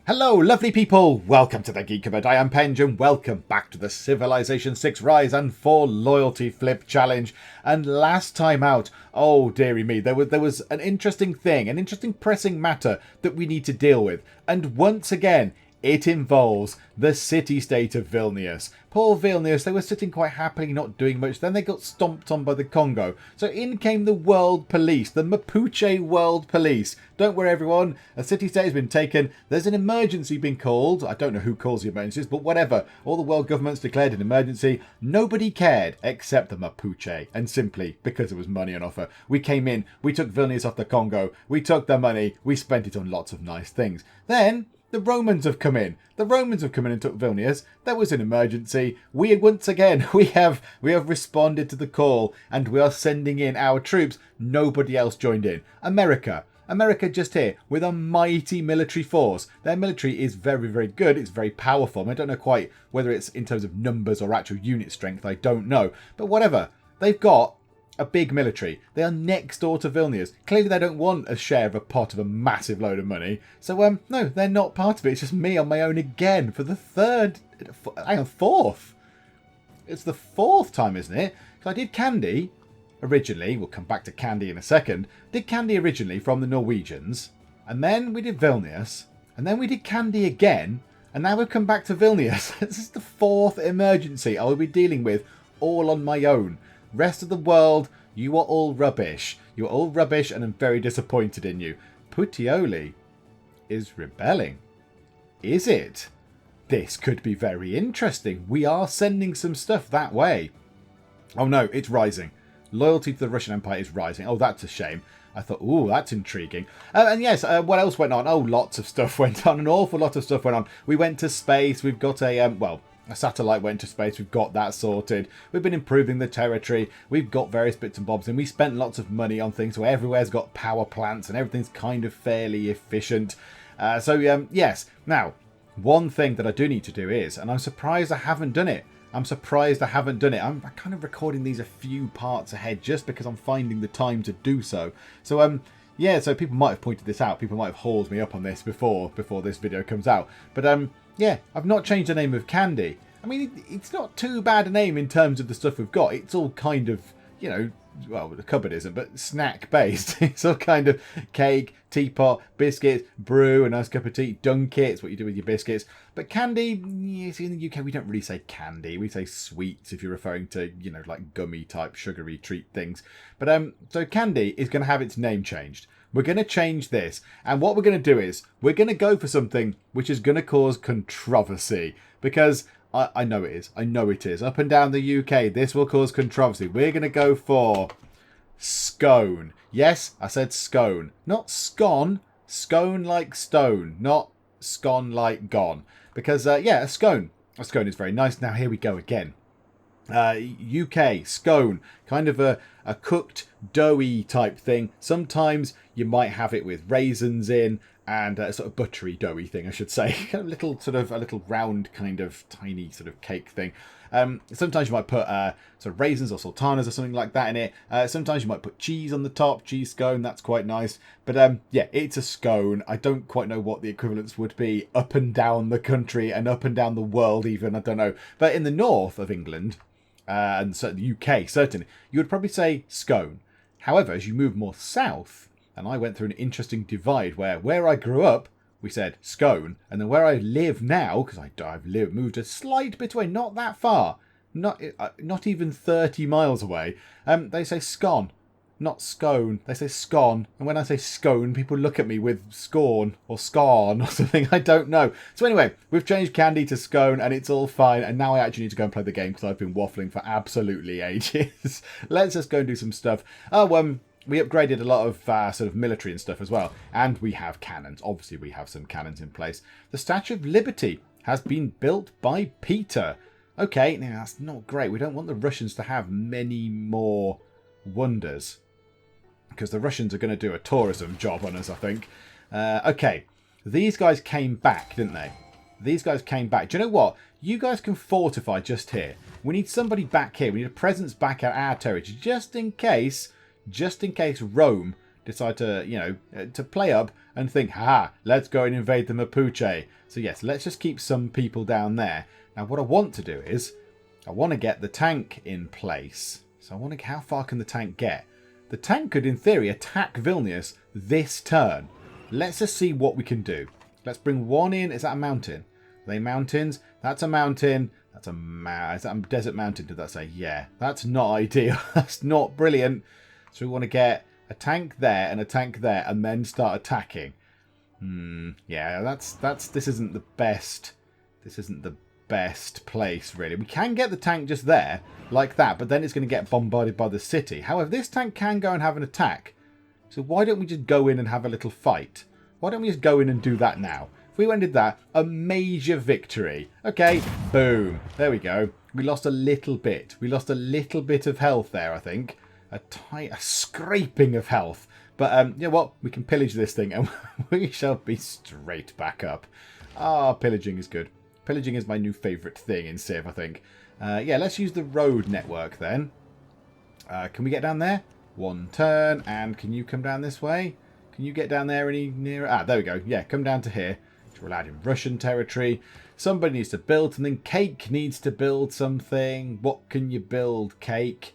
Hello, lovely people! Welcome to the Geek, I am Penge, and welcome back to the Civilization 6 Rise and 4 Loyalty Flip Challenge. And last time out, oh dearie me, there was an interesting thing, an interesting pressing matter that we need to deal with. And once again, it involves the city-state of Vilnius. Poor Vilnius, they were sitting quite happily not doing much, then they got stomped on by the Congo. So in came the world police, the Mapuche world police. Don't worry everyone, a city-state has been taken, there's an emergency being called. I don't know who calls the emergencies, but whatever. All the world governments declared an emergency. Nobody cared except the Mapuche. And simply because there was money on offer, we came in, we took Vilnius off the Congo, we took the money, we spent it on lots of nice things. Then the Romans have come in. The Romans have come in and took Vilnius. There was an emergency. We have responded to the call and we are sending in our troops. Nobody else joined in. America just here with a mighty military force. Their military is very, very good. It's very powerful. I don't know quite whether it's in terms of numbers or actual unit strength. I don't know. But whatever. They've got a big military. They are next door to Vilnius. Clearly they don't want a share of a pot of a massive load of money. So, no, they're not part of it. It's just me on my own again for the fourth. It's the fourth time, isn't it? Because I did Candy originally. We'll come back to Candy in a second. Did Candy originally from the Norwegians. And then we did Vilnius. And then we did Candy again. And now we've come back to Vilnius. This is the fourth emergency I will be dealing with all on my own. Rest of the world, you are all rubbish. You are all rubbish and I'm very disappointed in you. Puteoli is rebelling. Is it? This could be very interesting. We are sending some stuff that way. Oh no, it's rising. Loyalty to the Russian Empire is rising. Oh, that's a shame. I thought, ooh, that's intriguing. And yes, what else went on? Oh, lots of stuff went on. An awful lot of stuff went on. We went to space. We've got a satellite went to space. We've got that sorted. We've been improving the territory. We've got various bits and bobs. And we spent lots of money on things. So everywhere's got power plants and everything's kind of fairly efficient. Yes. Now, one thing that I do need to do is, and I'm surprised I haven't done it. I'm kind of recording these a few parts ahead just because I'm finding the time to do so. So, so people might have pointed this out. People might have hauled me up on this before this video comes out. But, yeah, I've not changed the name of Candy. I mean, it's not too bad a name in terms of the stuff we've got. It's all kind of, well, the cupboard isn't, but snack-based. It's all kind of cake, teapot, biscuits, brew, a nice cup of tea, dunk it. It's what you do with your biscuits. But candy, you see, in the UK, we don't really say candy. We say sweets if you're referring to, like gummy-type, sugary treat things. But so Candy is going to have its name changed. We're going to change this. And what we're going to do is we're going to go for something which is going to cause controversy. Because I know it is. I know it is. Up and down the UK, this will cause controversy. We're going to go for scone. Yes, I said scone. Not scone. Scone like stone. Not scone like gone. Because, a scone. A scone is very nice. Now, here we go again. UK, scone, kind of a cooked doughy type thing. Sometimes you might have it with raisins in and a sort of buttery doughy thing, I should say. A little round kind of tiny sort of cake thing. Sometimes you might put sort of raisins or sultanas or something like that in it. Sometimes you might put cheese on the top, cheese scone, that's quite nice. But yeah, it's a scone. I don't quite know what the equivalents would be up and down the country and up and down the world even, I don't know. But in the north of England, and so the UK, certainly, you would probably say scone. However, as you move more south, and I went through an interesting divide where I grew up, we said scone, and then where I live now, because I've moved a slight bit away, not that far, not even 30 miles away, they say scone, not scone, they say scone, and when I say scone, people look at me with scorn, or scorn, or something, I don't know. So anyway, we've changed Candy to scone, and it's all fine, and now I actually need to go and play the game, because I've been waffling for absolutely ages. Let's just go and do some stuff. We upgraded a lot of sort of military and stuff as well. And we have cannons. Obviously, we have some cannons in place. The Statue of Liberty has been built by Peter. Okay, now that's not great. We don't want the Russians to have many more wonders. Because the Russians are going to do a tourism job on us, I think. Okay, these guys came back, didn't they? These guys came back. Do you know what? You guys can fortify just here. We need somebody back here. We need a presence back at our territory. Just in case Rome decide to, to play up and think, haha, let's go and invade the Mapuche. So yes, let's just keep some people down there. Now what I want to do is, I want to get the tank in place. So I want to, how far can the tank get? The tank could, in theory, attack Vilnius this turn. Let's just see what we can do. Let's bring one in. Is that a mountain? Are they mountains? That's a mountain. That's a is that a desert mountain? Did that say? Yeah. That's not ideal. That's not brilliant. So we want to get a tank there and a tank there and then start attacking. Yeah, this isn't the best. This isn't the best place, really. We can get the tank just there, like that, but then it's going to get bombarded by the city. However, this tank can go and have an attack. So why don't we just go in and have a little fight? Why don't we just go in and do that now? If we went and did that, a major victory. Okay, boom. There we go. We lost a little bit. We lost a little bit of health there, I think. A scraping of health. But you know what? We can pillage this thing and we shall be straight back up. Ah, pillaging is good. Pillaging is my new favourite thing in Civ, I think. Yeah, let's use the road network then. Can we get down there? One turn. And can you come down this way? Can you get down there any nearer? Ah, there we go. Yeah, come down to here. We're allowed in Russian territory. Somebody needs to build, and then Cake needs to build something. What can you build, Cake?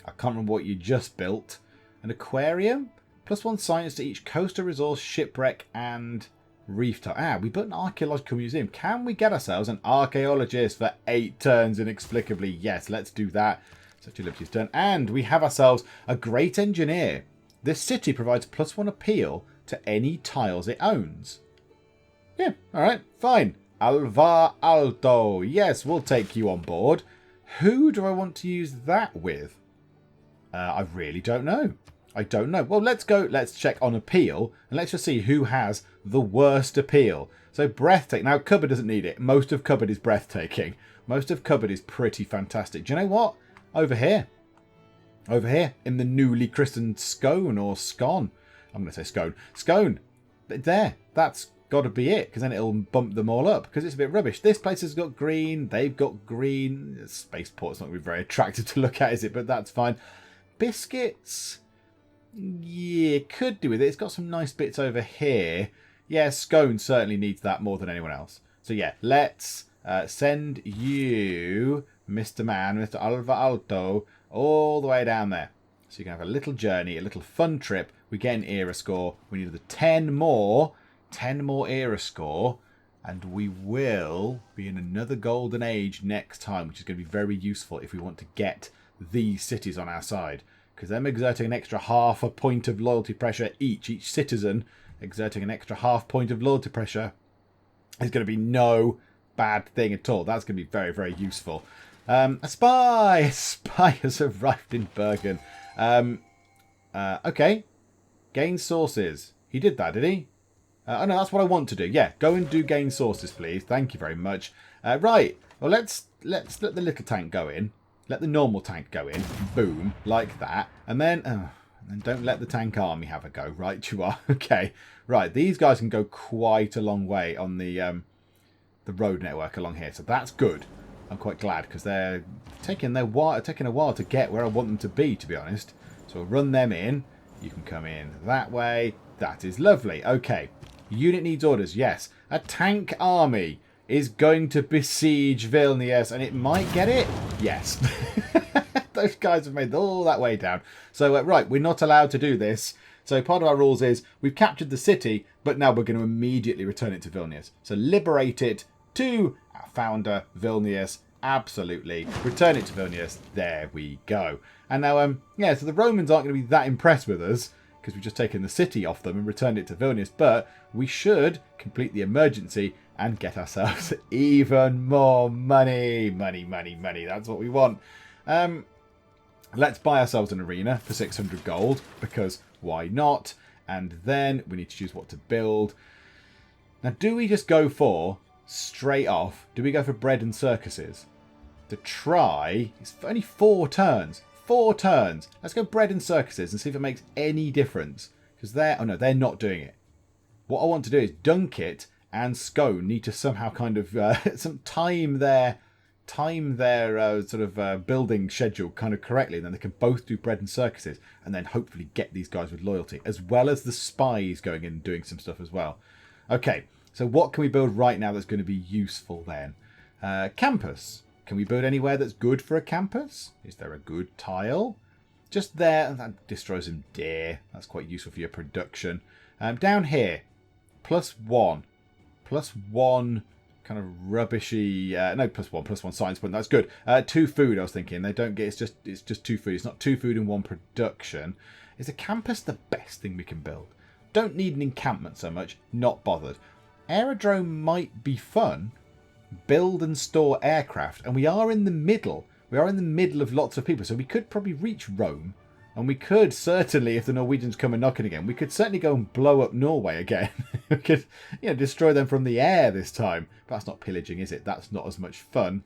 I can't remember what you just built. An aquarium? +1 science to each coastal resource, shipwreck, and reef type. Ah, we built an archaeological museum. Can we get ourselves an archaeologist for 8 turns inexplicably? Yes, let's do that. Such a Liberty's turn. And we have ourselves a great engineer. This city provides +1 appeal to any tiles it owns. Yeah, alright, fine. Alvar Alto. Yes, we'll take you on board. Who do I want to use that with? I really don't know. I don't know. Well, let's go. Let's check on appeal. And let's just see who has the worst appeal. So breathtaking. Now, Cupboard doesn't need it. Most of Cupboard is breathtaking. Most of Cupboard is pretty fantastic. Do you know what? Over here. Over here. In the newly christened Scone or Scone. I'm going to say Scone. Scone. There. That's got to be it, because then it'll bump them all up, because it's a bit rubbish. This place has got green, they've got green. Spaceport's not going to be very attractive to look at, is it? But that's fine. Biscuits, yeah, could do with it. It's got some nice bits over here. Yeah, Scone certainly needs that more than anyone else. So yeah, let's send you, Mr. Man, Mr. Alva Alto, all the way down there. So you can have a little journey, a little fun trip. We get an era score. We need the 10 more era score, and we will be in another golden age next time, which is going to be very useful if we want to get these cities on our side, because them exerting an extra half a point of loyalty pressure each citizen exerting an extra half point of loyalty pressure is going to be no bad thing at all. That's going to be very, very useful. A spy has arrived in Bergen. Okay, gain sources. He did that, did he? Oh no, that's what I want to do. Yeah, go and do gain sources, please. Thank you very much. Right. Well, let's let the little tank go in. Let the normal tank go in. Boom, like that. And then don't let the tank army have a go. Right, you are. Okay. Right, these guys can go quite a long way on the road network along here, so that's good. I'm quite glad, because they're taking a while to get where I want them to be honest. So I'll run them in. You can come in that way. That is lovely. Okay. Unit needs orders. Yes. A tank army is going to besiege Vilnius, and it might get it. Yes. Those guys have made all that way down. So, right, we're not allowed to do this. So part of our rules is we've captured the city, but now we're going to immediately return it to Vilnius. So liberate it to our founder, Vilnius. Absolutely. Return it to Vilnius. There we go. And now, yeah, so the Romans aren't going to be that impressed with us, because we've just taken the city off them and returned it to Vilnius, but we should complete the emergency and get ourselves even more money. Money. That's what we want. Let's buy ourselves an arena for 600 gold, because why not? And then we need to choose what to build. Now, do we just go for, straight off, do we go for bread and circuses? To try, it's only 4 turns. 4 turns. Let's go bread and circuses and see if it makes any difference. Because they're not doing it. What I want to do is Dunkit and Scone need to somehow kind of some time their time their building schedule kind of correctly, and then they can both do bread and circuses, and then hopefully get these guys with loyalty, as well as the spies going in and doing some stuff as well. Okay, so what can we build right now that's going to be useful then? Campus. Can we build anywhere that's good for a campus? Is there a good tile? Just there. That destroys some deer. That's quite useful for your production. Down here, +1. +1 kind of rubbishy. No, +1 science point. That's good. 2 food, I was thinking. They don't get. It's just 2 food. It's not 2 food and 1 production. Is a campus the best thing we can build? Don't need an encampment so much. Not bothered. Aerodrome might be fun. Build and store aircraft, and we are in the middle. We are in the middle of lots of people, so we could probably reach Rome, and we could certainly, if the Norwegians come and knocking again, we could certainly go and blow up Norway again. We could, destroy them from the air this time. But that's not pillaging, is it? That's not as much fun.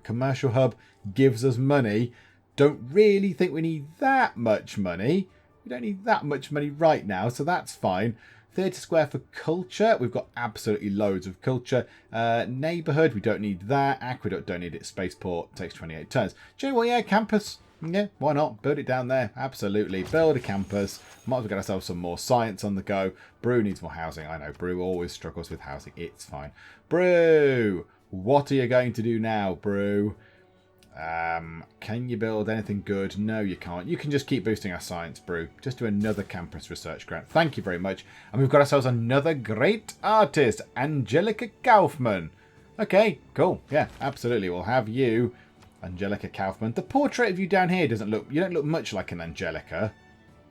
Commercial hub gives us money. Don't really think we need that much money. We don't need that much money right now, so that's fine. 30 square for culture. We've got absolutely loads of culture. Neighbourhood, we don't need that. Aqueduct, don't need it. Spaceport takes 28 turns. Do you know what? Yeah, campus. Yeah, why not? Build it down there. Absolutely. Build a campus. Might as well get ourselves some more science on the go. Brew needs more housing. I know, Brew always struggles with housing. It's fine. Brew! What are you going to do now, Brew? Can you build anything good? No, you can't. You can just keep boosting our science, Brew. Just do another campus research grant. Thank you very much. And we've got ourselves another great artist, Angelica Kaufmann. Okay, cool. Yeah, absolutely. We'll have you, Angelica Kaufmann. The portrait of you down here doesn't look... You don't look much like an Angelica.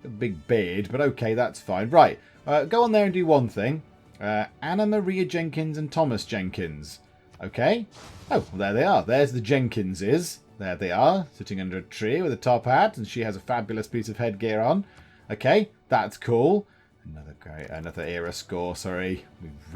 A big beard, but okay, that's fine. Right, go on there and do one thing. Anna Maria Jenkins and Thomas Jenkins. Okay. Oh, well, there they are. There's the Jenkinses. There they are, sitting under a tree with a top hat, and she has a fabulous piece of headgear on. Okay, that's cool. Another era score. Sorry,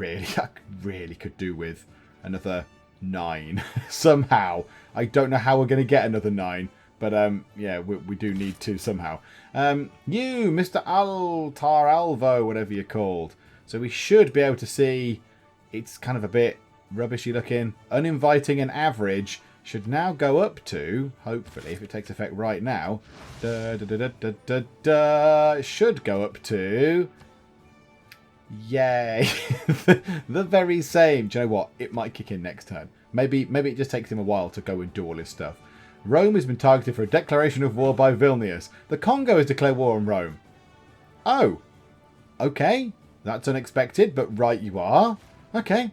I really could do with another 9 somehow. I don't know how we're going to get another 9, but yeah, we do need to somehow. You, Mr. Altar Alvo, whatever you're called. So we should be able to see. It's kind of a bit rubbishy looking, uninviting, and average. Should now go up to, hopefully, if it takes effect right now, it should go up to, yay, the very same. Do you know what? It might kick in next turn. Maybe it just takes him a while to go and do all his stuff. Rome has been targeted for a declaration of war by Vilnius. The Congo has declared war on Rome. Oh, okay. That's unexpected, but right you are. Okay.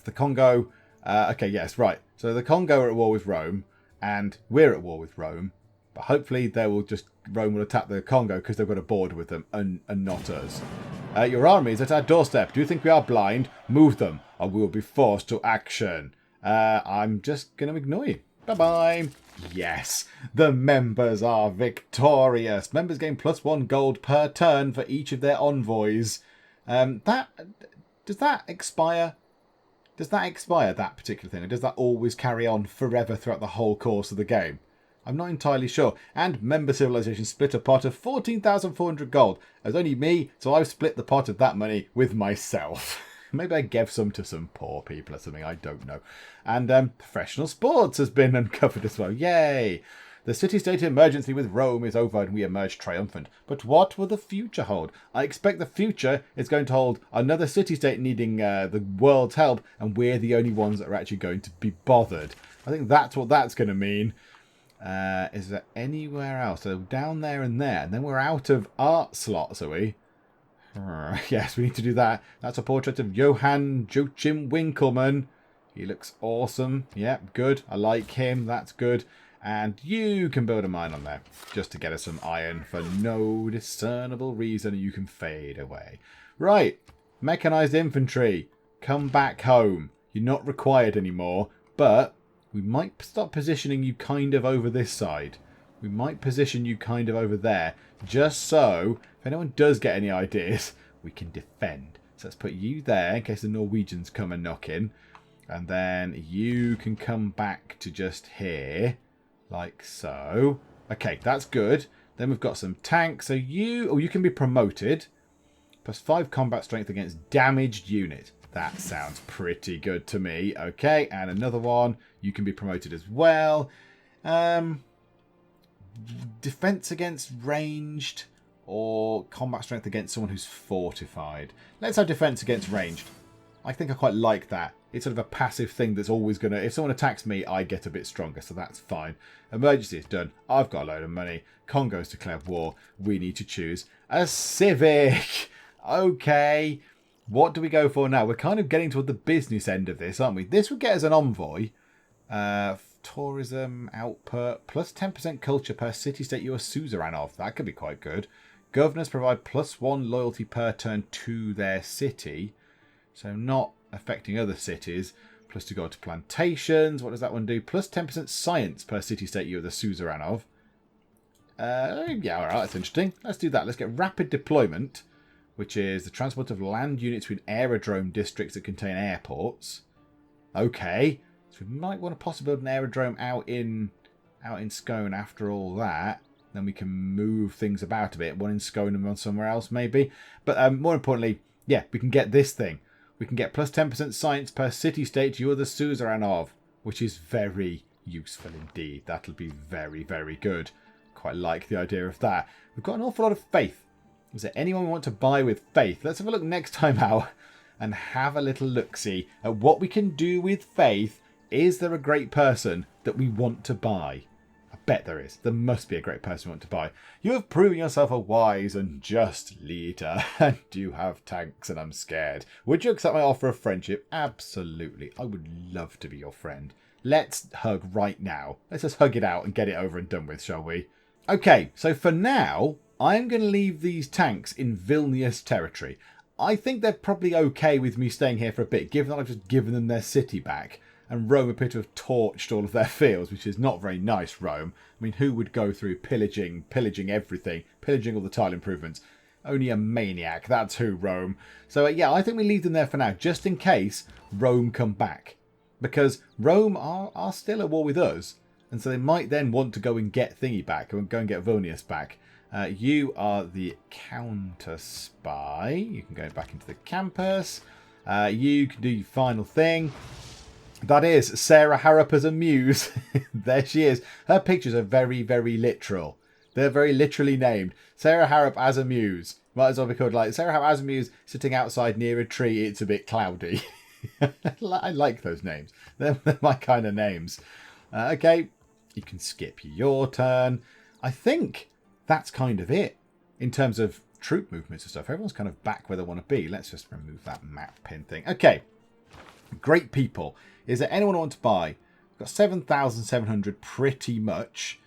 The Congo... okay, yes, right. So the Congo are at war with Rome, and we're at war with Rome. But hopefully Rome will attack the Congo because they've got a border with them, and not us. Your army is at our doorstep. Do you think we are blind? Move them, or we will be forced to action. I'm just going to ignore you. Bye-bye. Yes, the members are victorious. Members gain +1 gold per turn for each of their envoys. Does that expire? Does that expire, that particular thing? Or does that always carry on forever throughout the whole course of the game? I'm not entirely sure. And member civilization split a pot of 14,400 gold. It was only me, so I've split the pot of that money with myself. Maybe I gave some to some poor people or something, I don't know. And professional sports has been uncovered as well. Yay! The city-state emergency with Rome is over and we emerge triumphant. But what will the future hold? I expect the future is going to hold another city-state needing the world's help, and we're the only ones that are actually going to be bothered. I think that's what that's going to mean. Is there anywhere else? So down there and there. And then we're out of art slots, are we? Yes, we need to do that. That's a portrait of Johann Joachim Winkelmann. He looks awesome. Yep, good. I like him. That's good. And you can build a mine on there just to get us some iron for no discernible reason. You can fade away. Right. Mechanized infantry. Come back home. You're not required anymore. But we might start positioning you kind of over this side. We might position you kind of over there. Just so, if anyone does get any ideas, we can defend. So let's put you there in case the Norwegians come and knock in. And then you can come back to just here. Like so. Okay, that's good. Then we've got some tanks. So you can be promoted. +5 combat strength against damaged unit. That sounds pretty good to me. Okay, and another one. You can be promoted as well. Defense against ranged or combat strength against someone who's fortified. Let's have defense against ranged. I think I quite like that. It's sort of a passive thing that's always going to... If someone attacks me, I get a bit stronger, so that's fine. Emergency is done. I've got a load of money. Congo's declared war. We need to choose a civic. Okay. What do we go for now? We're kind of getting toward the business end of this, aren't we? This would get us an envoy. Tourism output. Plus 10% culture per city-state you are suzerain of. That could be quite good. Governors provide +1 loyalty per turn to their city. So not affecting other cities. Plus to go to plantations. What does that one do? Plus 10% science per city-state you're the suzerain of. Yeah, alright, that's interesting. Let's do that. Let's get rapid deployment, which is the transport of land units between aerodrome districts that contain airports. Okay. So we might want to possibly build an aerodrome out in Scone after all that. Then we can move things about a bit. One in Scone and one somewhere else, maybe. But more importantly, yeah, we can get this thing. We can get plus 10% science per city-state you're the suzerain of, which is very useful indeed. That'll be very, very good. Quite like the idea of that. We've got an awful lot of faith. Is there anyone we want to buy with faith? Let's have a look next time out and have a little look-see at what we can do with faith. Is there a great person that we want to buy? I bet there is. There must be a great person we want to buy. You have proven yourself a wise and just leader, and you have tanks, and I'm scared. Would you accept my offer of friendship? Absolutely. I would love to be your friend. Let's hug right now. Let's just hug it out and get it over and done with, shall we? Okay, so for now, I'm going to leave these tanks in Vilnius territory. I think they're probably okay with me staying here for a bit, given that I've just given them their city back. And Rome appear to have torched all of their fields, which is not very nice, Rome. I mean, who would go through pillaging everything, pillaging all the tile improvements? Only a maniac, that's who, Rome. So, yeah, I think we leave them there for now, just in case Rome come back. Because Rome are still at war with us, and so they might then want to go and get Thingy back, and go and get Vilnius back. You are the counter spy. You can go back into the campus. You can do your final thing. That is Sarah Harrop as a muse. There she is. Her pictures are very, very literal. They're very literally named. Sarah Harrop as a muse. Might as well be called like Sarah Harrop as a muse sitting outside near a tree. It's a bit cloudy. I like those names. They're my kind of names. Okay. You can skip your turn. I think that's kind of it in terms of troop movements and stuff. Everyone's kind of back where they want to be. Let's just remove that map pin thing. Okay. Great people. Is there anyone I want to buy? We've got 7,700 pretty much.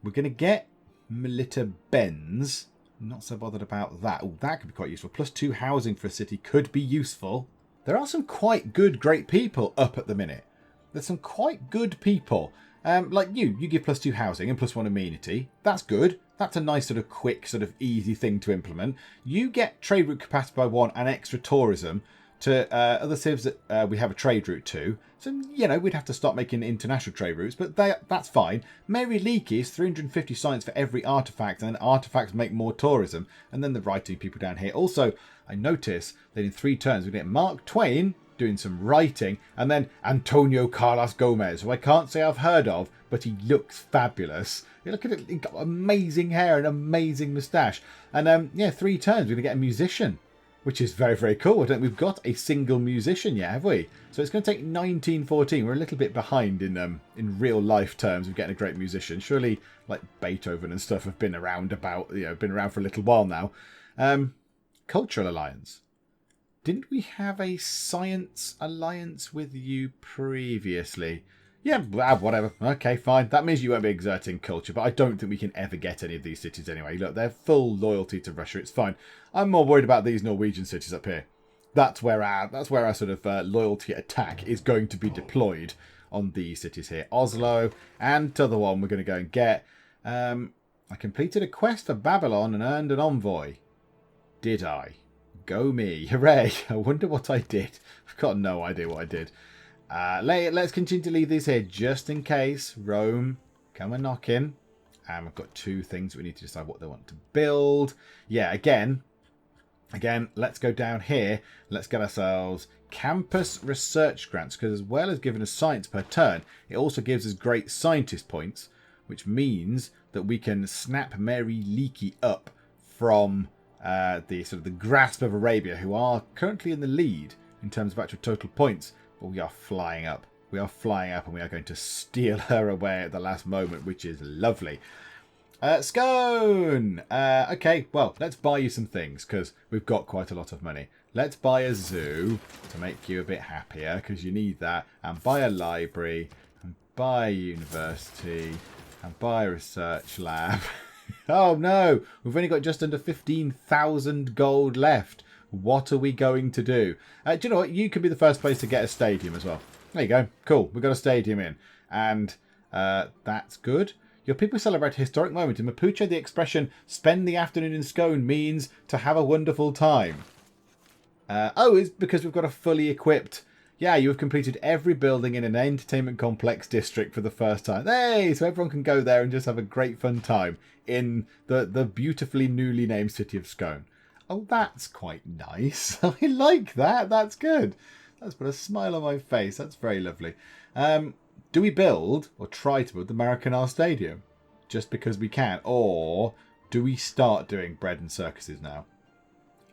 We're going to get Melita Benz. Not so bothered about that. Oh, that could be quite useful. +2 housing for a city could be useful. There are some quite good, great people up at the minute. There's some quite good people. Like you give +2 housing and +1 amenity. That's good. That's a nice sort of quick, sort of easy thing to implement. You get trade route capacity by 1 and extra tourism to other civs that we have a trade route to. So, you know, we'd have to start making international trade routes, but that's fine. Mary Leakey is 350 science for every artifact, and artifacts make more tourism. And then the writing people down here. Also, I notice that in 3 turns we get Mark Twain doing some writing, and then Antonio Carlos Gomez, who I can't say I've heard of, but he looks fabulous. You look at it, he's got amazing hair and amazing moustache. And yeah, 3 turns we're going to get a musician, which is very, very cool. I don't think we've got a single musician yet, have we? So it's going to take 1914. We're a little bit behind in real life terms of getting a great musician. Surely, like Beethoven and stuff have been around been around for a little while now. Cultural alliance. Didn't we have a science alliance with you previously? Yeah, whatever. Okay, fine. That means you won't be exerting culture, but I don't think we can ever get any of these cities anyway. Look, they're full loyalty to Russia. It's fine. I'm more worried about these Norwegian cities up here. That's where our sort of loyalty attack is going to be deployed on these cities here. Oslo and to the one we're going to go and get. I completed a quest for Babylon and earned an envoy. Did I? Go me. Hooray. I wonder what I did. I've got no idea what I did. Let's continue to leave these here just in case. Rome, come and knock in. And we've got 2 things we need to decide what they want to build. Yeah, again, let's go down here. Let's get ourselves campus research grants, because as well as giving us science per turn, it also gives us great scientist points, which means that we can snap Mary Leakey up from the grasp of Arabia, who are currently in the lead in terms of actual total points, but we are flying up. We are flying up and we are going to steal her away at the last moment, which is lovely. Scone! Okay, well, let's buy you some things, because we've got quite a lot of money. Let's buy a zoo to make you a bit happier, because you need that. And buy a library, and buy a university, and buy a research lab. Oh no, we've only got just under 15,000 gold left. What are we going to do? Do you know what? You could be the first place to get a stadium as well. There you go. Cool. We've got a stadium in. And that's good. Your people celebrate a historic moment. In Mapuche, the expression, spend the afternoon in Scone, means to have a wonderful time. It's because we've got a fully equipped... Yeah, you have completed every building in an entertainment complex district for the first time. Hey, so everyone can go there and just have a great fun time in the beautifully newly named city of Scone. Oh, that's quite nice. I like that. That's good. That's put a smile on my face. That's very lovely. Do we build, or try to build, the Maracanã Stadium? Just because we can? Or do we start doing bread and circuses now?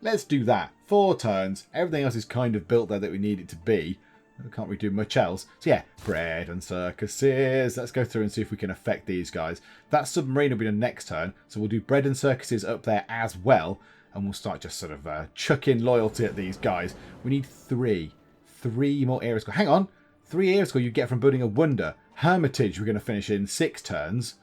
Let's do that. 4 turns. Everything else is kind of built there that we need it to be. We can't really do much else. So yeah, bread and circuses. Let's go through and see if we can affect these guys. That submarine will be the next turn. So we'll do bread and circuses up there as well. And we'll start just sort of chucking loyalty at these guys. We need 3 more area score. Hang on. 3 area score you get from building a wonder. Hermitage we're going to finish in 6 turns,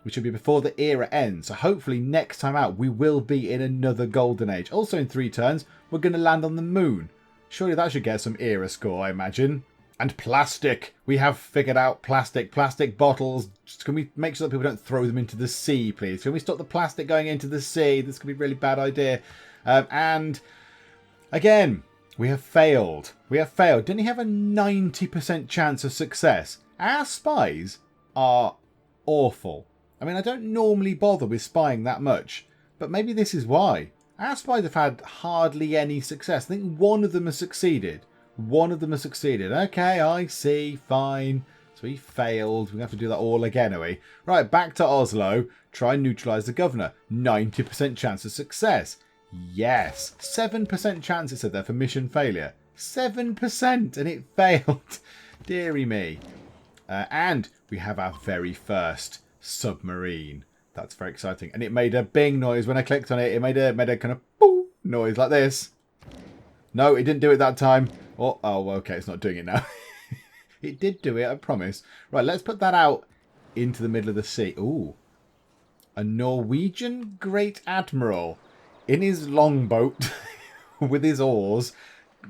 which will be before the era ends. So hopefully next time out we will be in another golden age. Also in 3 turns we're going to land on the moon. Surely that should get some era score, I imagine. And plastic. We have figured out plastic. Plastic bottles. Can we make sure that people don't throw them into the sea, please? Can we stop the plastic going into the sea? This could be a really bad idea. And again, we have failed. We have failed. Didn't he have a 90% chance of success? Our spies are awful. I mean, I don't normally bother with spying that much, but maybe this is why. Our spies have had hardly any success. I think one of them has succeeded. One of them has succeeded. Okay, I see. Fine. So he failed. We have to do that all again, are we? Right, back to Oslo. Try and neutralise the governor. 90% chance of success. Yes. 7% chance it said there for mission failure. 7% and it failed. Deary me. And we have our very first submarine. That's very exciting. And it made a bing noise when I clicked on it. It made a kind of boo noise like this. No, it didn't do it that time. Oh, okay, it's not doing it now. It did do it, I promise. Right, let's put that out into the middle of the sea. Ooh. A Norwegian Great Admiral in his longboat with his oars.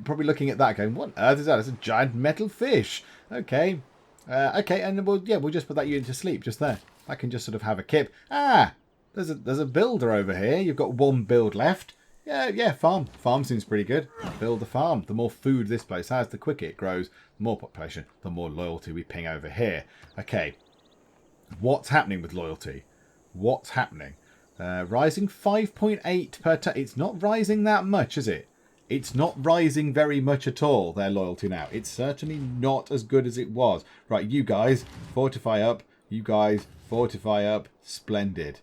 Probably looking at that going, what on earth is that? It's a giant metal fish. Okay. Okay, and we'll just put that unit to sleep just there. I can just sort of have a kip. Ah, there's a builder over here. You've got 1 build left. Yeah, farm. Farm seems pretty good. Build the farm. The more food this place has, the quicker it grows. The more population, the more loyalty we ping over here. Okay, what's happening with loyalty? What's happening? Rising 5.8 per turn. It's not rising that much, is it? It's not rising very much at all, their loyalty now. It's certainly not as good as it was. Right, you guys, fortify up. You guys, fortify up. Splendid.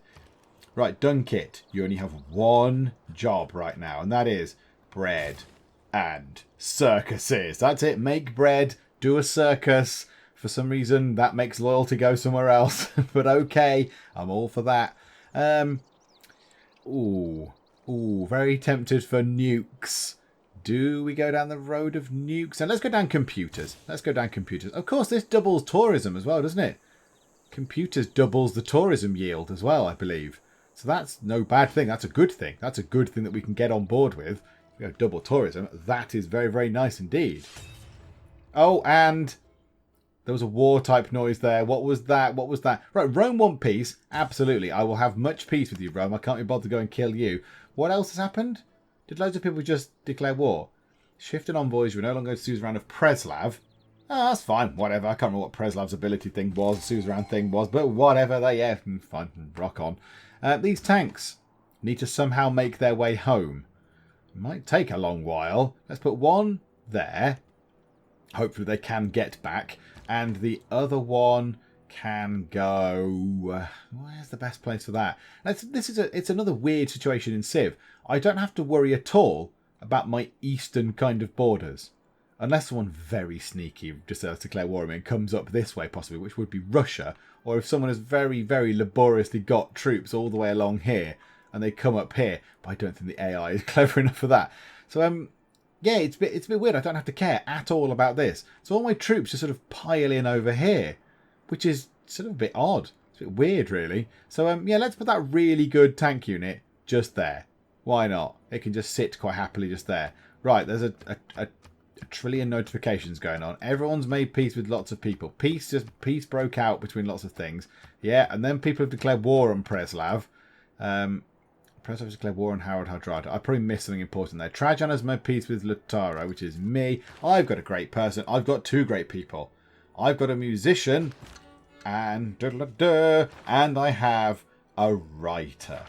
Right, Dunkit, you only have 1 job right now, and that is bread and circuses. That's it. Make bread, do a circus. For some reason, that makes loyalty go somewhere else. But okay, I'm all for that. Ooh, very tempted for nukes. Do we go down the road of nukes? And let's go down computers. Let's go down computers. Of course, this doubles tourism as well, doesn't it? Computers doubles the tourism yield as well, I believe. So that's no bad thing. That's a good thing. That's a good thing that we can get on board with. We have double tourism. That is very, very nice indeed. Oh, and there was a war type noise there. What was that? What was that? Right, Rome want peace. Absolutely. I will have much peace with you, Rome. I can't be bothered to go and kill you. What else has happened? Did loads of people just declare war? Shifted envoys. We're no longer going to Suzerain of Preslav. Oh, that's fine. Whatever. I can't remember what Preslav's ability thing was, Suzerain thing was, but whatever. Yeah, fine. Rock on. These tanks need to somehow make their way home. Might take a long while. Let's put 1, there. Hopefully they can get back. And the other one can go... where's the best place for that? It's another weird situation in Civ. I don't have to worry at all about my eastern kind of borders. Unless someone very sneaky decides to declare war on me and comes up this way possibly, which would be Russia. Or if someone has very, very laboriously got troops all the way along here and they come up here. But I don't think the AI is clever enough for that. So, yeah, it's a bit weird. I don't have to care at all about this. So all my troops just sort of pile in over here, which is sort of a bit odd. It's a bit weird, really. So, yeah, let's put that really good tank unit just there. Why not? It can just sit quite happily just there. Right, there's a trillion notifications going on. Everyone's made peace with lots of people. Peace broke out between lots of things. Yeah, and then people have declared war on Preslav. Preslav has declared war on Harold Hardrada. I probably missed something important there. Trajan has made peace with Lutaro, which is me. I've got a great person. I've got two great people. I've got a musician and and I have a writer.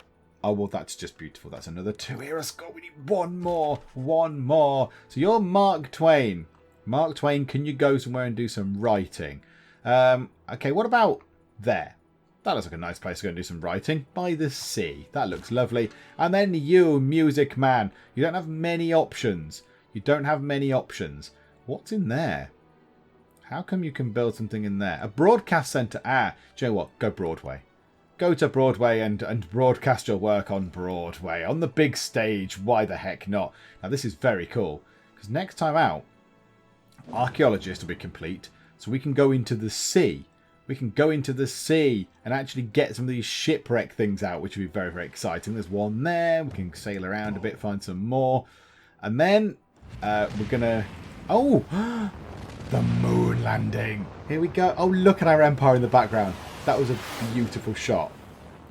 Oh, well, that's just beautiful. That's another 2 here. We need one more. One more. So you're Mark Twain. Mark Twain, can you go somewhere and do some writing? Okay, what about there? That looks like a nice place to go and do some writing. By the sea. That looks lovely. And then you, music man. You don't have many options. You don't have many options. What's in there? How come you can build something in there? A broadcast centre. Ah, do you know what? Go Broadway. Go to Broadway and broadcast your work on Broadway. On the big stage. Why the heck not? Now, this is very cool. Because next time out, archaeologist will be complete. So we can go into the sea. We can go into the sea and actually get some of these shipwreck things out, which would be very, very exciting. There's one there. We can sail around a bit, find some more. And then we're going to... Oh! The moon landing. Here we go. Oh, look at our empire in the background. That was a beautiful shot.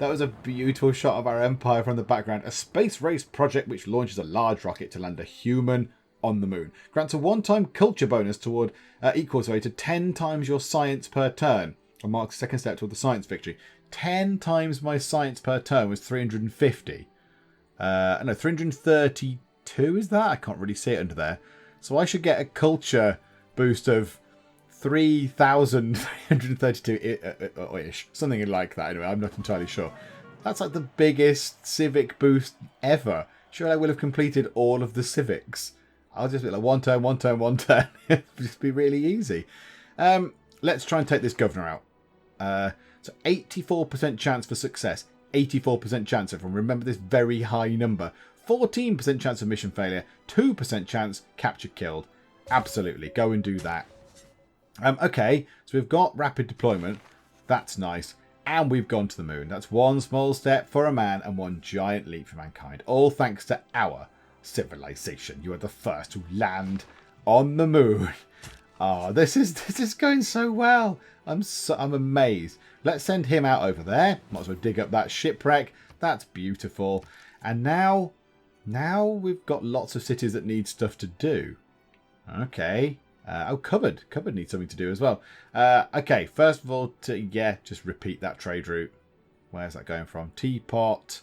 That was a beautiful shot of our empire from the background. A space race project which launches a large rocket to land a human on the moon. Grants a one-time culture bonus toward equals to 10 times your science per turn. And marks the second step toward the science victory. 10 times my science per turn was 350. No, 332 is that? I can't really see it under there. So I should get a culture boost of 3,332-ish. Something like that. Anyway, I'm not entirely sure. That's like the biggest civic boost ever. Sure, I will have completed all of the civics. I'll just be like one turn, one turn, one turn. It'll just be really easy. Let's try and take this governor out. So 84% chance for success. 84% chance, everyone. Remember this very high number. 14% chance of mission failure. 2% chance capture killed. Absolutely. Go and do that. Okay, so we've got rapid deployment. That's nice. And we've gone to the moon. That's one small step for a man and one giant leap for mankind. All thanks to our civilization. You are the first to land on the moon. Oh, this is going so well. I'm amazed. Let's send him out over there. Might as well dig up that shipwreck. That's beautiful. And now we've got lots of cities that need stuff to do. Okay. Oh, cupboard. Cupboard needs something to do as well. Okay, first of all, just repeat that trade route. Where's that going from? Teapot.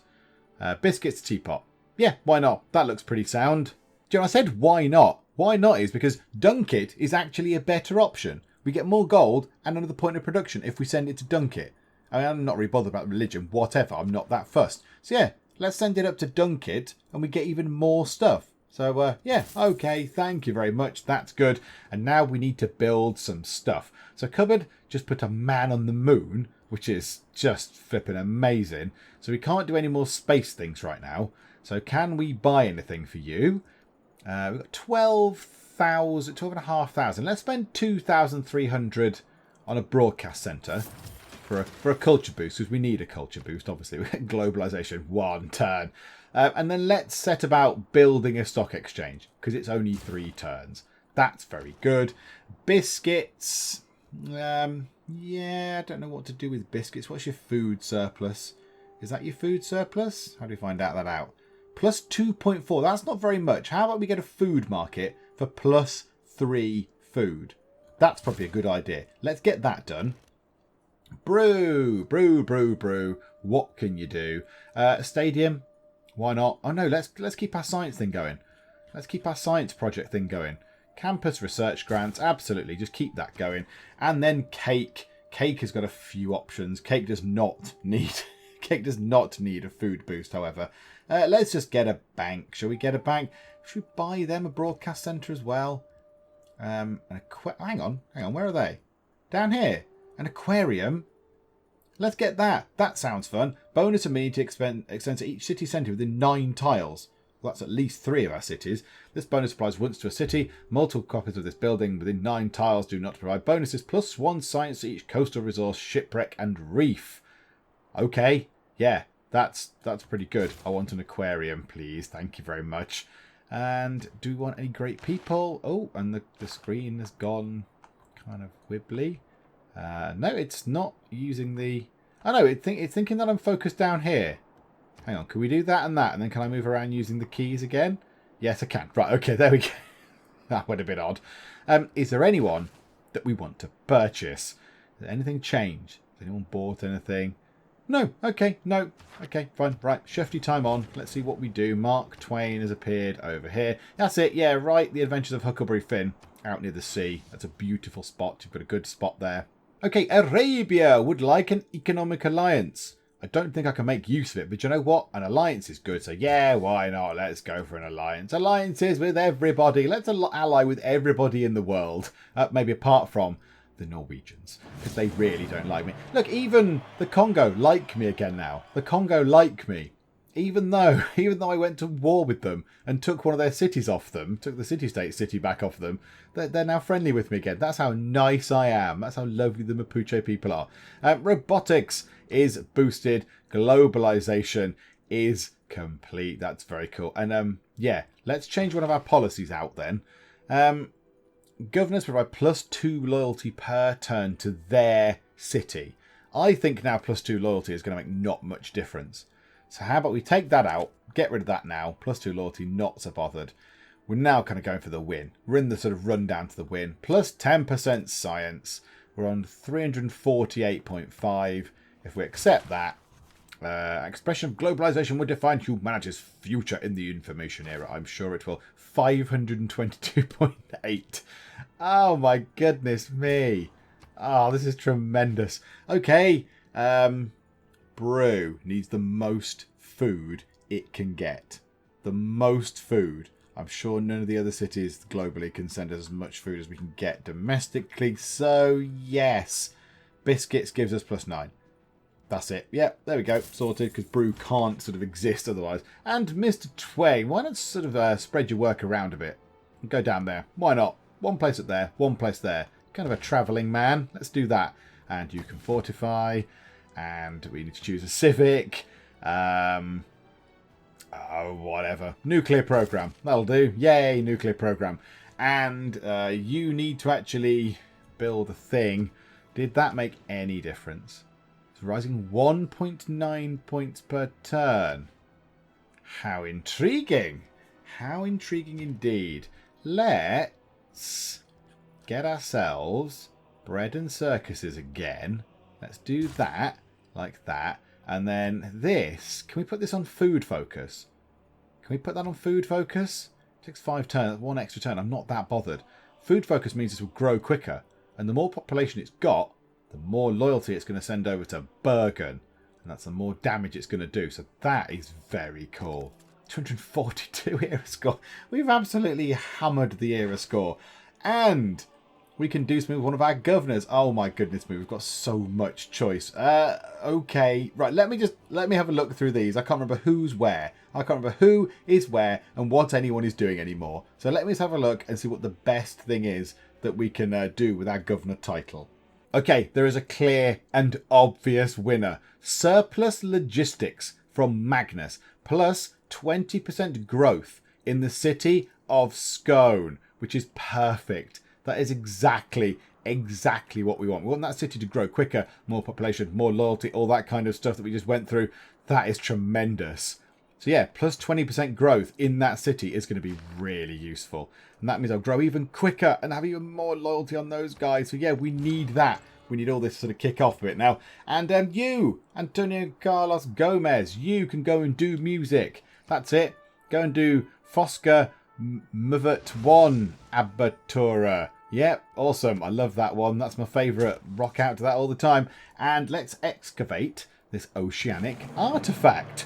Biscuits to teapot. Yeah, why not? That looks pretty sound. Do you know, I said why not? Why not is because dunk it is actually a better option. We get more gold and another point of production if we send it to dunk it. I mean, I'm not really bothered about religion, whatever. I'm not that fussed. So yeah, let's send it up to dunk it and we get even more stuff. So, yeah, okay, thank you very much. That's good. And now we need to build some stuff. So cupboard, just put a man on the moon, which is just flipping amazing. So we can't do any more space things right now. So can we buy anything for you? We've got 12,500. Let's spend 2,300 on a broadcast centre for a culture boost, because we need a culture boost, obviously. Globalisation, one turn. And then let's set about building a stock exchange, because it's only 3 turns. That's very good. Biscuits. Yeah, I don't know what to do with biscuits. What's your food surplus? Is that your food surplus? How do we find that out? Plus 2.4. That's not very much. How about we get a food market for plus 3 food? That's probably a good idea. Let's get that done. Brew, brew, brew, brew. What can you do? Stadium. Why not? Oh no, let's keep our science thing going. Let's keep our science project thing going. Campus research grants, absolutely, just keep that going. And then Cake. Cake has got a few options. Cake does not need Cake does not need a food boost, however. Let's just get a bank. Shall we get a bank? Should we buy them a broadcast centre as well? Hang on, where are they? Down here. An aquarium. Let's get that. That sounds fun. Bonus amenity extends to each city centre within 9 tiles. Well, that's at least 3 of our cities. This bonus applies once to a city. Multiple copies of this building within 9 tiles do not provide bonuses. +1 science to each coastal resource, shipwreck and reef. Okay. Yeah, that's pretty good. I want an aquarium, please. Thank you very much. And do we want any great people? Oh, and the screen has gone kind of wibbly. No, it's not using the... Oh, no, it's thinking that I'm focused down here. Hang on, can we do that? And then can I move around using the keys again? Yes, I can. Right, okay, there we go. That would have been odd. Is there anyone that we want to purchase? Has anything changed? Has anyone bought anything? No. Okay, no. Okay, fine. Right, Shifty time on. Let's see what we do. Mark Twain has appeared over here. That's it. Yeah, right. The Adventures of Huckleberry Finn out near the sea. That's a beautiful spot. You've got a good spot there. Okay, Arabia would like an economic alliance. I don't think I can make use of it, but you know what? An alliance is good, so yeah, why not? Let's go for an alliance. Alliances with everybody. Let's ally with everybody in the world. Maybe apart from the Norwegians, because they really don't like me. Look, even the Congo like me again now. The Congo like me. Even though I went to war with them and took one of their cities off them, took the city-state city back off them, they're now friendly with me again. That's how nice I am. That's how lovely the Mapuche people are. Robotics is boosted. Globalization is complete. That's very cool. And yeah, let's change one of our policies out then. Governors provide +2 loyalty per turn to their city. I think now +2 loyalty is going to make not much difference. So how about we take that out, get rid of that now, +2 loyalty, not so bothered. We're now kind of going for the win. We're in the sort of run down to the win. +10% science. We're on 348.5. If we accept that, expression of globalization will define humanity's future in the information era. I'm sure it will. 522.8. Oh my goodness me. Oh, this is tremendous. Okay. Brew needs the most food it can get. The most food. I'm sure none of the other cities globally can send us as much food as we can get domestically. So, yes. Biscuits gives us +9. That's it. Yep, there we go. Sorted, because Brew can't sort of exist otherwise. And Mr. Twain, why not sort of spread your work around a bit? And go down there. Why not? One place up there, one place there. Kind of a travelling man. Let's do that. And you can fortify. And we need to choose a civic. Oh, whatever. Nuclear program. That'll do. Yay, nuclear program. And you need to actually build a thing. Did that make any difference? It's rising 1.9 points per turn. How intriguing. How intriguing indeed. Let's get ourselves bread and circuses again. Let's do that, like that. And then this, can we put this on food focus? Can we put that on food focus? It takes 5 turns, 1 extra turn. I'm not that bothered. Food focus means this will grow quicker. And the more population it's got, the more loyalty it's going to send over to Bergen. And that's the more damage it's going to do. So that is very cool. 242 era score. We've absolutely hammered the era score. And we can do something with one of our governors. Oh my goodness me, we've got so much choice. Okay, right, let me have a look through these. I can't remember who's where. I can't remember who is where and what anyone is doing anymore. So let me just have a look and see what the best thing is that we can do with our governor title. Okay, there is a clear and obvious winner. Surplus logistics from Magnus, plus 20% growth in the city of Scone, which is perfect. That is exactly what we want. We want that city to grow quicker, more population, more loyalty, all that kind of stuff that we just went through. That is tremendous. So yeah, plus 20% growth in that city is going to be really useful. And that means I'll grow even quicker and have even more loyalty on those guys. So yeah, we need that. We need all this sort of kick off a bit now. And you, Antonio Carlos Gomez, you can go and do music. That's it. Go and do Fosca Mvt 1 Abatura. Yep, awesome. I love that one. That's my favourite. Rock out to that all the time. And let's excavate this oceanic artefact.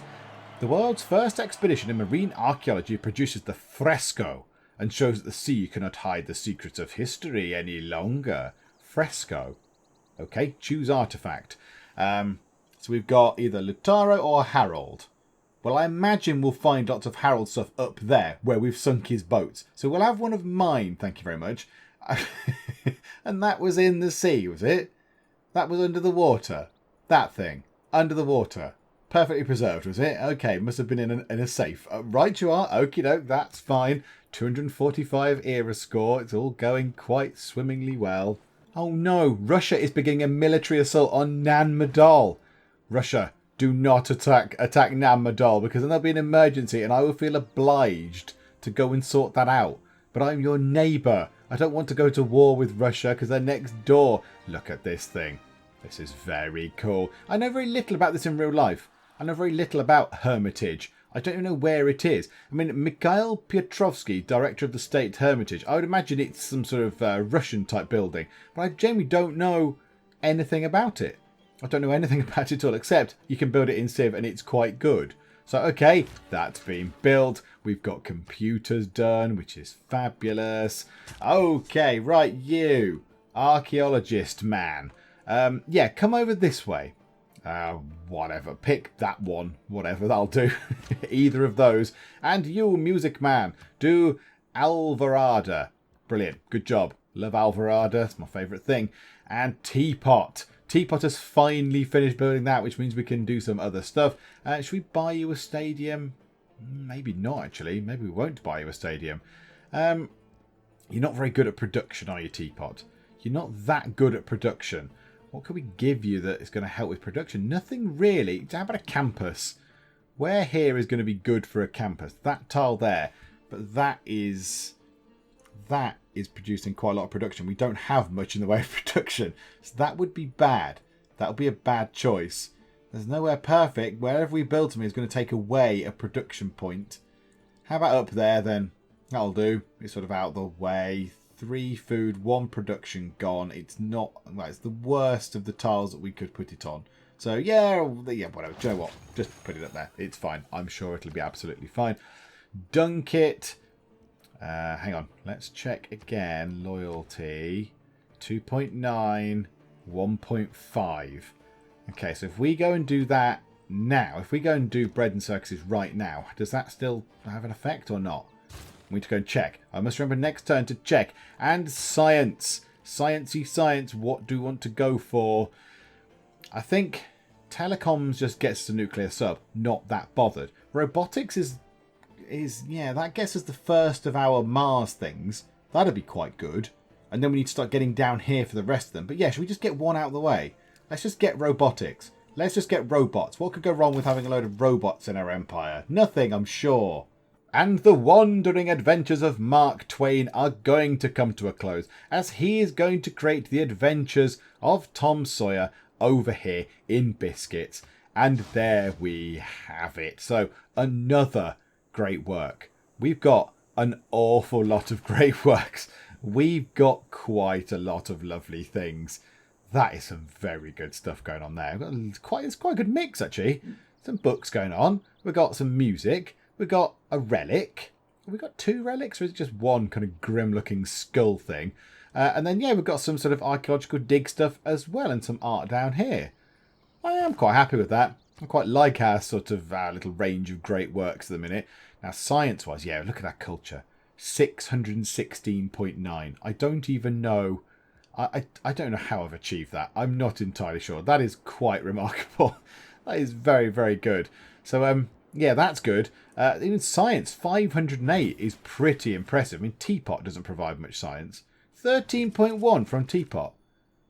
The world's first expedition in marine archaeology produces the fresco and shows that the sea cannot hide the secrets of history any longer. Fresco. Okay, choose artefact. So we've got either Lutaro or Harold. Well, I imagine we'll find lots of Harold stuff up there where we've sunk his boats. So we'll have one of mine, thank you very much. And that was in the sea, was it? That was under the water. That thing. Under the water. Perfectly preserved, was it? Okay, must have been in a safe. Right you are. Okie doke, that's fine. 245 era score. It's all going quite swimmingly well. Oh no, Russia is beginning a military assault on Nan Madol. Russia, do not attack Nan Madol, because then there'll be an emergency and I will feel obliged to go and sort that out. But I'm your neighbour. I don't want to go to war with Russia because they're next door. Look at this thing. This is very cool. I know very little about this in real life. I know very little about Hermitage. I don't even know where it is. I mean, Mikhail Piotrovsky, director of the State Hermitage. I would imagine it's some sort of Russian type building. But I genuinely don't know anything about it. I don't know anything about it at all, except you can build it in Civ and it's quite good. So, okay, that's been built. We've got computers done, which is fabulous. Okay, right, you, archaeologist man. Yeah, come over this way. Whatever, pick that one. Whatever, that'll do. Either of those. And you, music man, do Alvarada. Brilliant, good job. Love Alvarada, it's my favourite thing. And Teapot. Teapot has finally finished building that, which means we can do some other stuff. Should we buy you a stadium? Maybe not, actually. Maybe we won't buy you a stadium. You're not very good at production, are you, Teapot? You're not that good at production. What can we give you that is going to help with production? Nothing really. How about a campus? Where here is going to be good for a campus? That tile there. But that is producing quite a lot of production. We don't have much in the way of production. So that would be bad. That would be a bad choice. There's nowhere perfect. Wherever we build something is going to take away a production point. How about up there then? That'll do. It's sort of out of the way. 3 food, 1 production gone. It's not... Well, it's the worst of the tiles that we could put it on. So yeah, whatever. Do you know what? Just put it up there. It's fine. I'm sure it'll be absolutely fine. Dunk it. Hang on, let's check again. Loyalty 2.9, 1.5. Okay, so if we go and do that now, if we go and do bread and circuses right now, does that still have an effect or not? We need to go and check. I must remember next turn to check. And science. Sciencey science. What do we want to go for? I think telecoms just gets to nuclear sub. Not that bothered. Robotics is yeah, that gets us the first of our Mars things. That'd be quite good. And then we need to start getting down here for the rest of them. But yeah, should we just get one out of the way? Let's just get robotics. Let's just get robots. What could go wrong with having a load of robots in our empire? Nothing, I'm sure. And the wandering adventures of Mark Twain are going to come to a close, as he is going to create the adventures of Tom Sawyer over here in Biscuits. And there we have it. So another great work. We've got an awful lot of great works. We've got quite a lot of lovely things. That is some very good stuff going on there. It's quite a good mix, actually. Some books going on. We've got some music. We've got a relic. Have we got 2 relics, or is it just one kind of grim-looking skull thing? And then, yeah, we've got some sort of archaeological dig stuff as well, and some art down here. I am quite happy with that. I quite like our sort of little range of great works at the minute. Now, science-wise, yeah, look at that culture. 616.9. I don't even know. I don't know how I've achieved that. I'm not entirely sure. That is quite remarkable. That is very, very good. So, yeah, that's good. Even science, 508 is pretty impressive. I mean, Teapot doesn't provide much science. 13.1 from Teapot.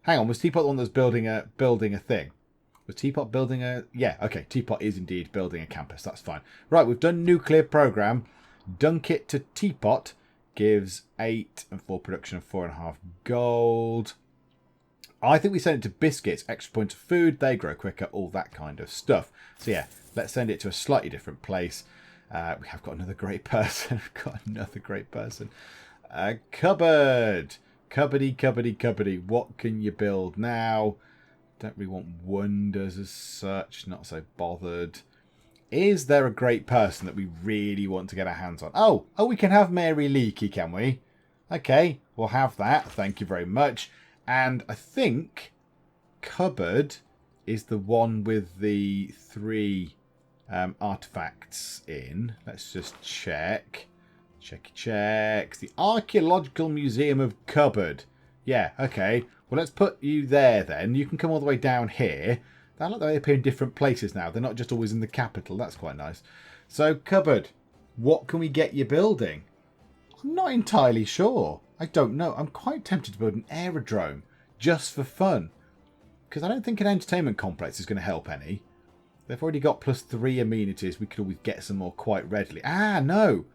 Hang on, was Teapot the one that was building a thing? Was Teapot building a... Yeah, okay, Teapot is indeed building a campus. That's fine. Right, we've done nuclear program. Dunk it to Teapot. Gives 8 and 4 production of 4.5 gold. I think we send it to Biscuits. Extra points of food. They grow quicker. All that kind of stuff. So yeah, let's send it to a slightly different place. We have got another great person. We've got another great person. Cupboard. Cupboardy. What can you build now? Don't really want wonders as such. Not so bothered. Is there a great person that we really want to get our hands on? Oh, we can have Mary Leakey, can we? Okay, we'll have that. Thank you very much. And I think cupboard is the one with the 3 artifacts in. Let's just check. Check. The Archaeological Museum of Cupboard. Yeah, okay. Well, let's put you there then. You can come all the way down here. I like that they appear in different places now. They're not just always in the capital. That's quite nice. So, cupboard. What can we get you building? I'm not entirely sure. I don't know. I'm quite tempted to build an aerodrome just for fun. Because I don't think an entertainment complex is going to help any. They've already got +3 amenities. We could always get some more quite readily. No.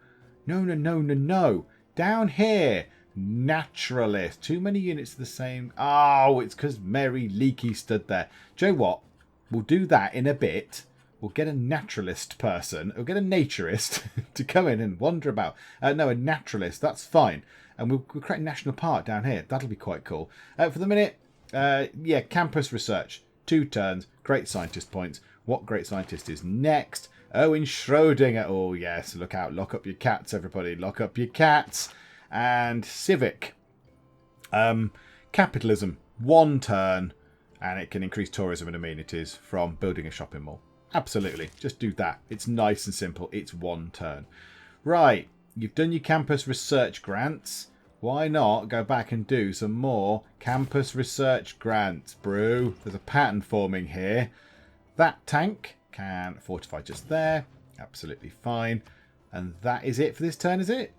No. Down here. Naturalist. Too many units of the same. Oh, it's because Mary Leakey stood there. Do you know what? We'll do that in a bit. We'll get a naturalist person. We'll get a naturist to come in and wander about. No, a naturalist. That's fine. And we'll create a national park down here. That'll be quite cool. For the minute, yeah, campus research. 2 turns. Great scientist points. What great scientist is next? Owen Schrödinger. Oh, yes. Look out. Lock up your cats, everybody. Lock up your cats. And civic. Capitalism. 1 turn. And it can increase tourism and amenities from building a shopping mall. Absolutely. Just do that. It's nice and simple. It's 1 turn. Right. You've done your campus research grants. Why not go back and do some more campus research grants, brew? There's a pattern forming here. That tank can fortify just there. Absolutely fine. And that is it for this turn, is it?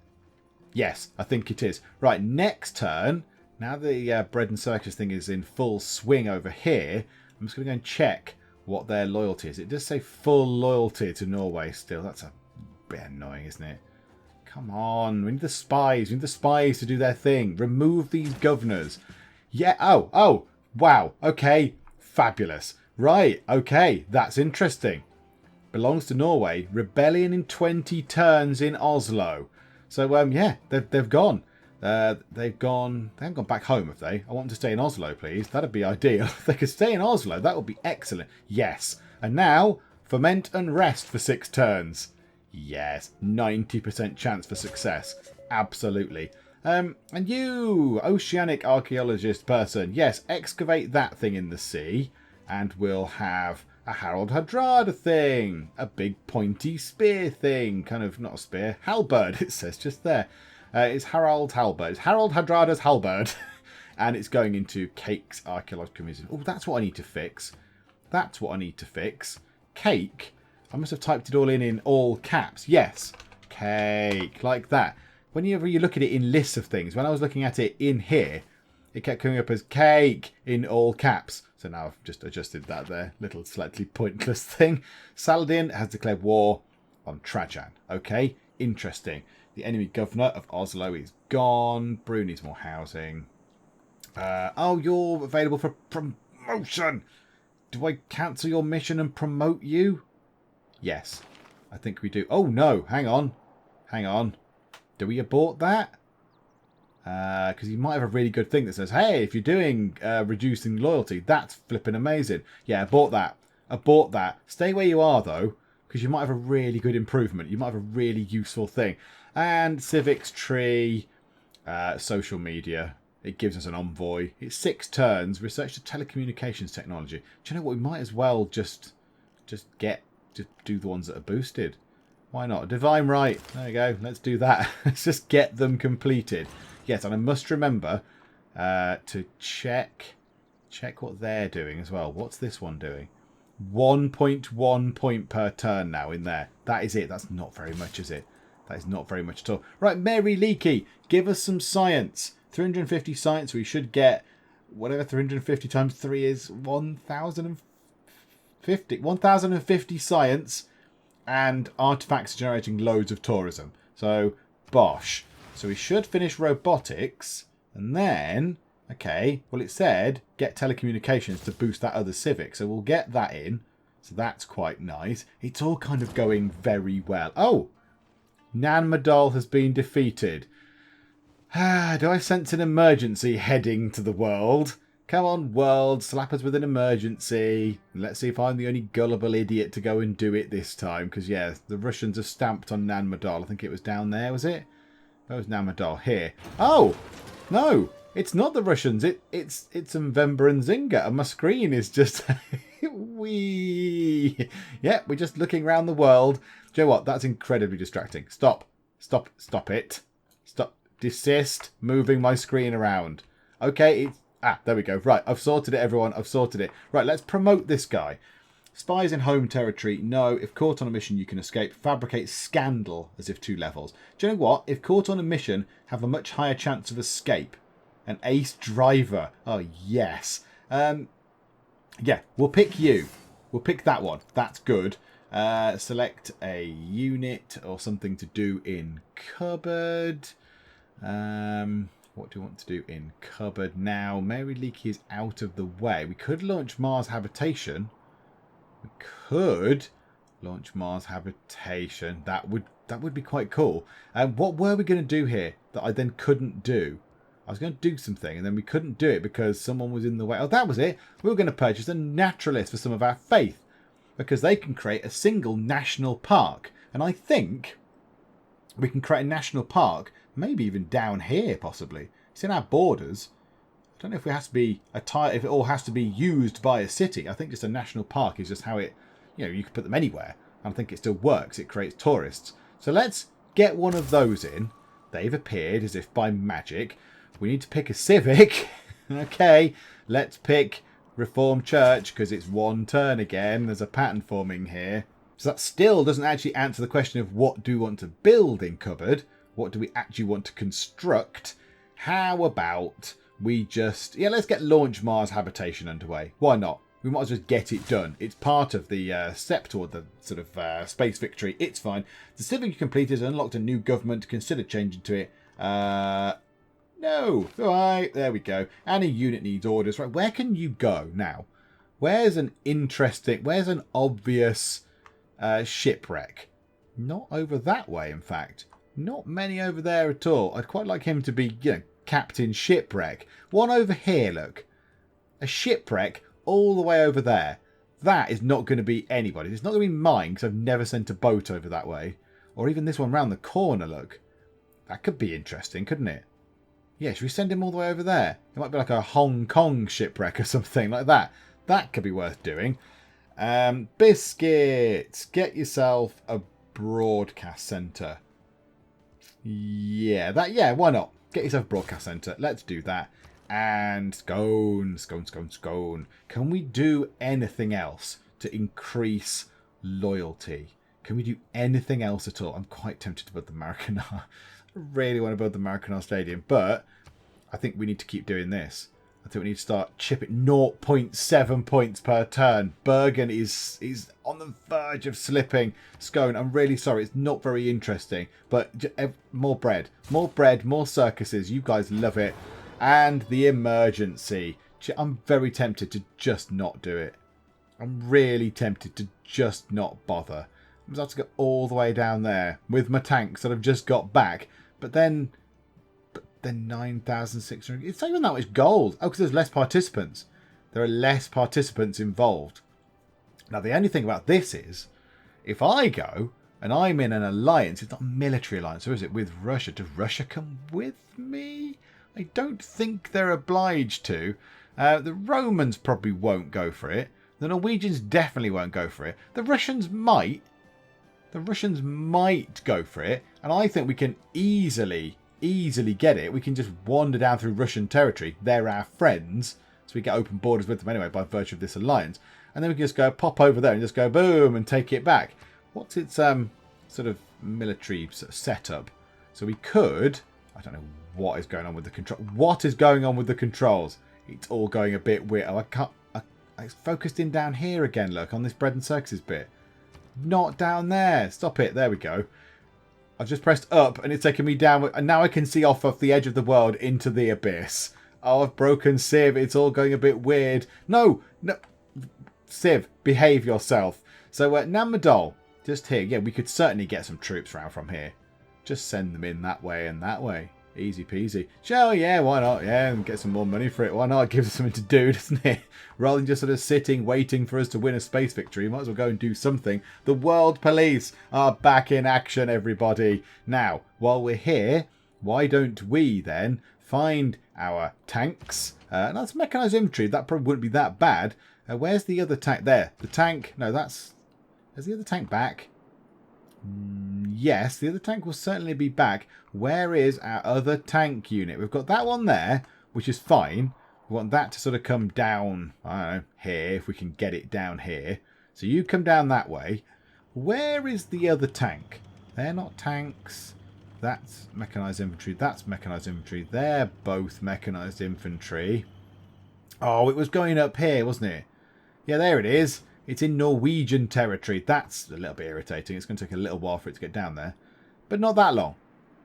Yes, I think it is. Right, next turn, now the bread and circus thing is in full swing over here, I'm just going to go and check what their loyalty is. It does say full loyalty to Norway still. That's a bit annoying, isn't it? Come on, we need the spies. We need the spies to do their thing. Remove these governors. Yeah, oh, wow, okay, fabulous. Right, okay, that's interesting. Belongs to Norway. Rebellion in 20 turns in Oslo. So, yeah, they've gone. They haven't gone back home, have they? I want them to stay in Oslo, please. That'd be ideal. If they could stay in Oslo, that would be excellent. Yes. And now, foment and rest for 6 turns. Yes. 90% chance for success. Absolutely. And you, oceanic archaeologist person. Yes, excavate that thing in the sea. And we'll have a Harald Hardrada thing. A big pointy spear thing. Kind of, not a spear, halberd, it says just there. It's Harald Halberd. It's Harald Hardrada's halberd. And it's going into Cake's Archaeological Museum. Oh, that's what I need to fix. Cake. I must have typed it all in all caps. Yes. Cake. Like that. Whenever you look at it in lists of things, when I was looking at it in here, it kept coming up as cake in all caps. So now I've just adjusted that there. Little slightly pointless thing. Saladin has declared war on Trajan. Okay. Interesting. The enemy governor of Oslo is gone. Brew needs more housing. Oh, you're available for promotion. Do I cancel your mission and promote you? Yes, I think we do. Oh, no. Hang on. Do we abort that? Because you might have a really good thing that says, hey, if you're doing reducing loyalty, that's flipping amazing. Yeah, abort that. Stay where you are, though, because you might have a really good improvement. You might have a really useful thing. And civics tree, social media. It gives us an envoy. It's 6 turns. Research the telecommunications technology. Do you know what? We might as well just do the ones that are boosted. Why not? Divine right. There you go. Let's do that. Let's just get them completed. Yes, and I must remember to check what they're doing as well. What's this one doing? 1.1 point per turn now in there. That is it. That's not very much, is it? That is not very much at all. Right, Mary Leakey, give us some science. 350 science. We should get whatever 350 times 3 is 1,050. 1,050 science and artifacts generating loads of tourism. So, bosh. So we should finish robotics and then, okay, well it said get telecommunications to boost that other civic. So we'll get that in. So that's quite nice. It's all kind of going very well. Oh! Nanmadol has been defeated. Do I sense an emergency heading to the world? Come on, world, slap us with an emergency. Let's see if I'm the only gullible idiot to go and do it this time. Because, yeah, the Russians are stamped on Nanmadol. I think it was down there, was it? That was Nanmadol. Here. Oh! No! It's not the Russians. It's Mvemba and Zinga. And my screen is just... Wee. Yeah, we're just looking around the world. Do you know what? That's incredibly distracting. Stop. Stop. Stop it. Stop. Desist moving my screen around. Okay, there we go. Right, I've sorted it, everyone. I've sorted it. Right, let's promote this guy. Spies in home territory. No. If caught on a mission, you can escape. Fabricate scandal as if 2 levels. Do you know what? If caught on a mission, have a much higher chance of escape. An ace driver. Oh, yes. Yeah, we'll pick you. We'll pick that one. That's good. Select a unit or something to do in cupboard. What do you want to do in cupboard now? Mary Leakey is out of the way. We could launch Mars Habitation. We could launch Mars Habitation. That would be quite cool. What were we going to do here that I then couldn't do? I was going to do something and then we couldn't do it because someone was in the way. Oh, that was it. We were going to purchase a naturalist for some of our faith because they can create a single national park. And I think we can create a national park, maybe even down here possibly. It's in our borders. I don't know if it has to be if it all has to be used by a city. I think just a national park is just how it, you can put them anywhere. And I think it still works. It creates tourists. So let's get one of those in. They've appeared as if by magic. We need to pick a civic. Okay, let's pick Reformed Church because it's one turn again. There's a pattern forming here. So that still doesn't actually answer the question of what do we want to build in cupboard. What do we actually want to construct? How about we just... Yeah, let's get Launch Mars Habitation underway. Why not? We might as well just get it done. It's part of the step toward the sort of space victory. It's fine. The civic you completed has unlocked a new government. Consider changing to it. No. All right, there we go. And a unit needs orders. Right, where can you go now? Where's an obvious shipwreck? Not over that way, in fact. Not many over there at all. I'd quite like him to be, Captain Shipwreck. One over here, look. A shipwreck all the way over there. That is not going to be anybody. It's not going to be mine because I've never sent a boat over that way. Or even this one round the corner, look. That could be interesting, couldn't it? Yeah, should we send him all the way over there? It might be like a Hong Kong shipwreck or something like that. That could be worth doing. Biscuits. Get yourself a broadcast centre. Yeah, why not? Get yourself a broadcast centre. Let's do that. And scone. Can we do anything else to increase loyalty? Can we do anything else at all? I'm quite tempted to build the Maracanã. I really want to build the Maracanã Stadium, but I think we need to keep doing this. I think we need to start chipping 0.7 points per turn. Bergen is on the verge of slipping. Scone, I'm really sorry. It's not very interesting. But more bread. More circuses. You guys love it. And the emergency. I'm very tempted to just not do it. I'm really tempted to just not bother. I'm about to go all the way down there with my tanks that have just got back. But then 9,600. It's not even that much gold. Oh, because there's less participants. There are less participants involved. Now, the only thing about this is, if I go and I'm in an alliance, it's not a military alliance, or is it, with Russia? Does Russia come with me? I don't think they're obliged to. The Romans probably won't go for it. The Norwegians definitely won't go for it. The Russians might. The Russians might go for it. And I think we can easily get it. We can just wander down through Russian territory. They're our friends. So we get open borders with them anyway by virtue of this alliance. And then we can just go pop over there and just go boom and take it back. What's its sort of military sort of setup? So we could... I don't know what is going on with the control. What is going on with the controls? It's all going a bit weird. Oh, I can't... It's focused in down here again, look, on this bread and circuses bit. Not down there. Stop it. There we go. I've just pressed up and it's taken me down. And now I can see off the edge of the world into the abyss. Oh, I've broken Civ. It's all going a bit weird. No. Civ, behave yourself. So Namadol, just here. Yeah, we could certainly get some troops around from here. Just send them in that way and that way. Easy peasy. Sure, yeah, why not? Yeah, and get some more money for it. Why not? Give us something to do, doesn't it? Rather than just sort of sitting, waiting for us to win a space victory, might as well go and do something. The World Police are back in action, everybody. Now, while we're here, why don't we then find our tanks? That's mechanised infantry. That probably wouldn't be that bad. Where's the other tank? There. The tank. No, that's... Is the other tank back? Yes, the other tank will certainly be back. Where is our other tank unit? We've got that one there, which is fine. We want that to sort of come down, I don't know, here, if we can get it down here. So you come down that way. Where is the other tank? They're not tanks. That's mechanised infantry. That's mechanised infantry. They're both mechanised infantry. Oh, it was going up here, wasn't it? Yeah, there it is. It's in Norwegian territory. That's a little bit irritating. It's going to take a little while for it to get down there. But not that long.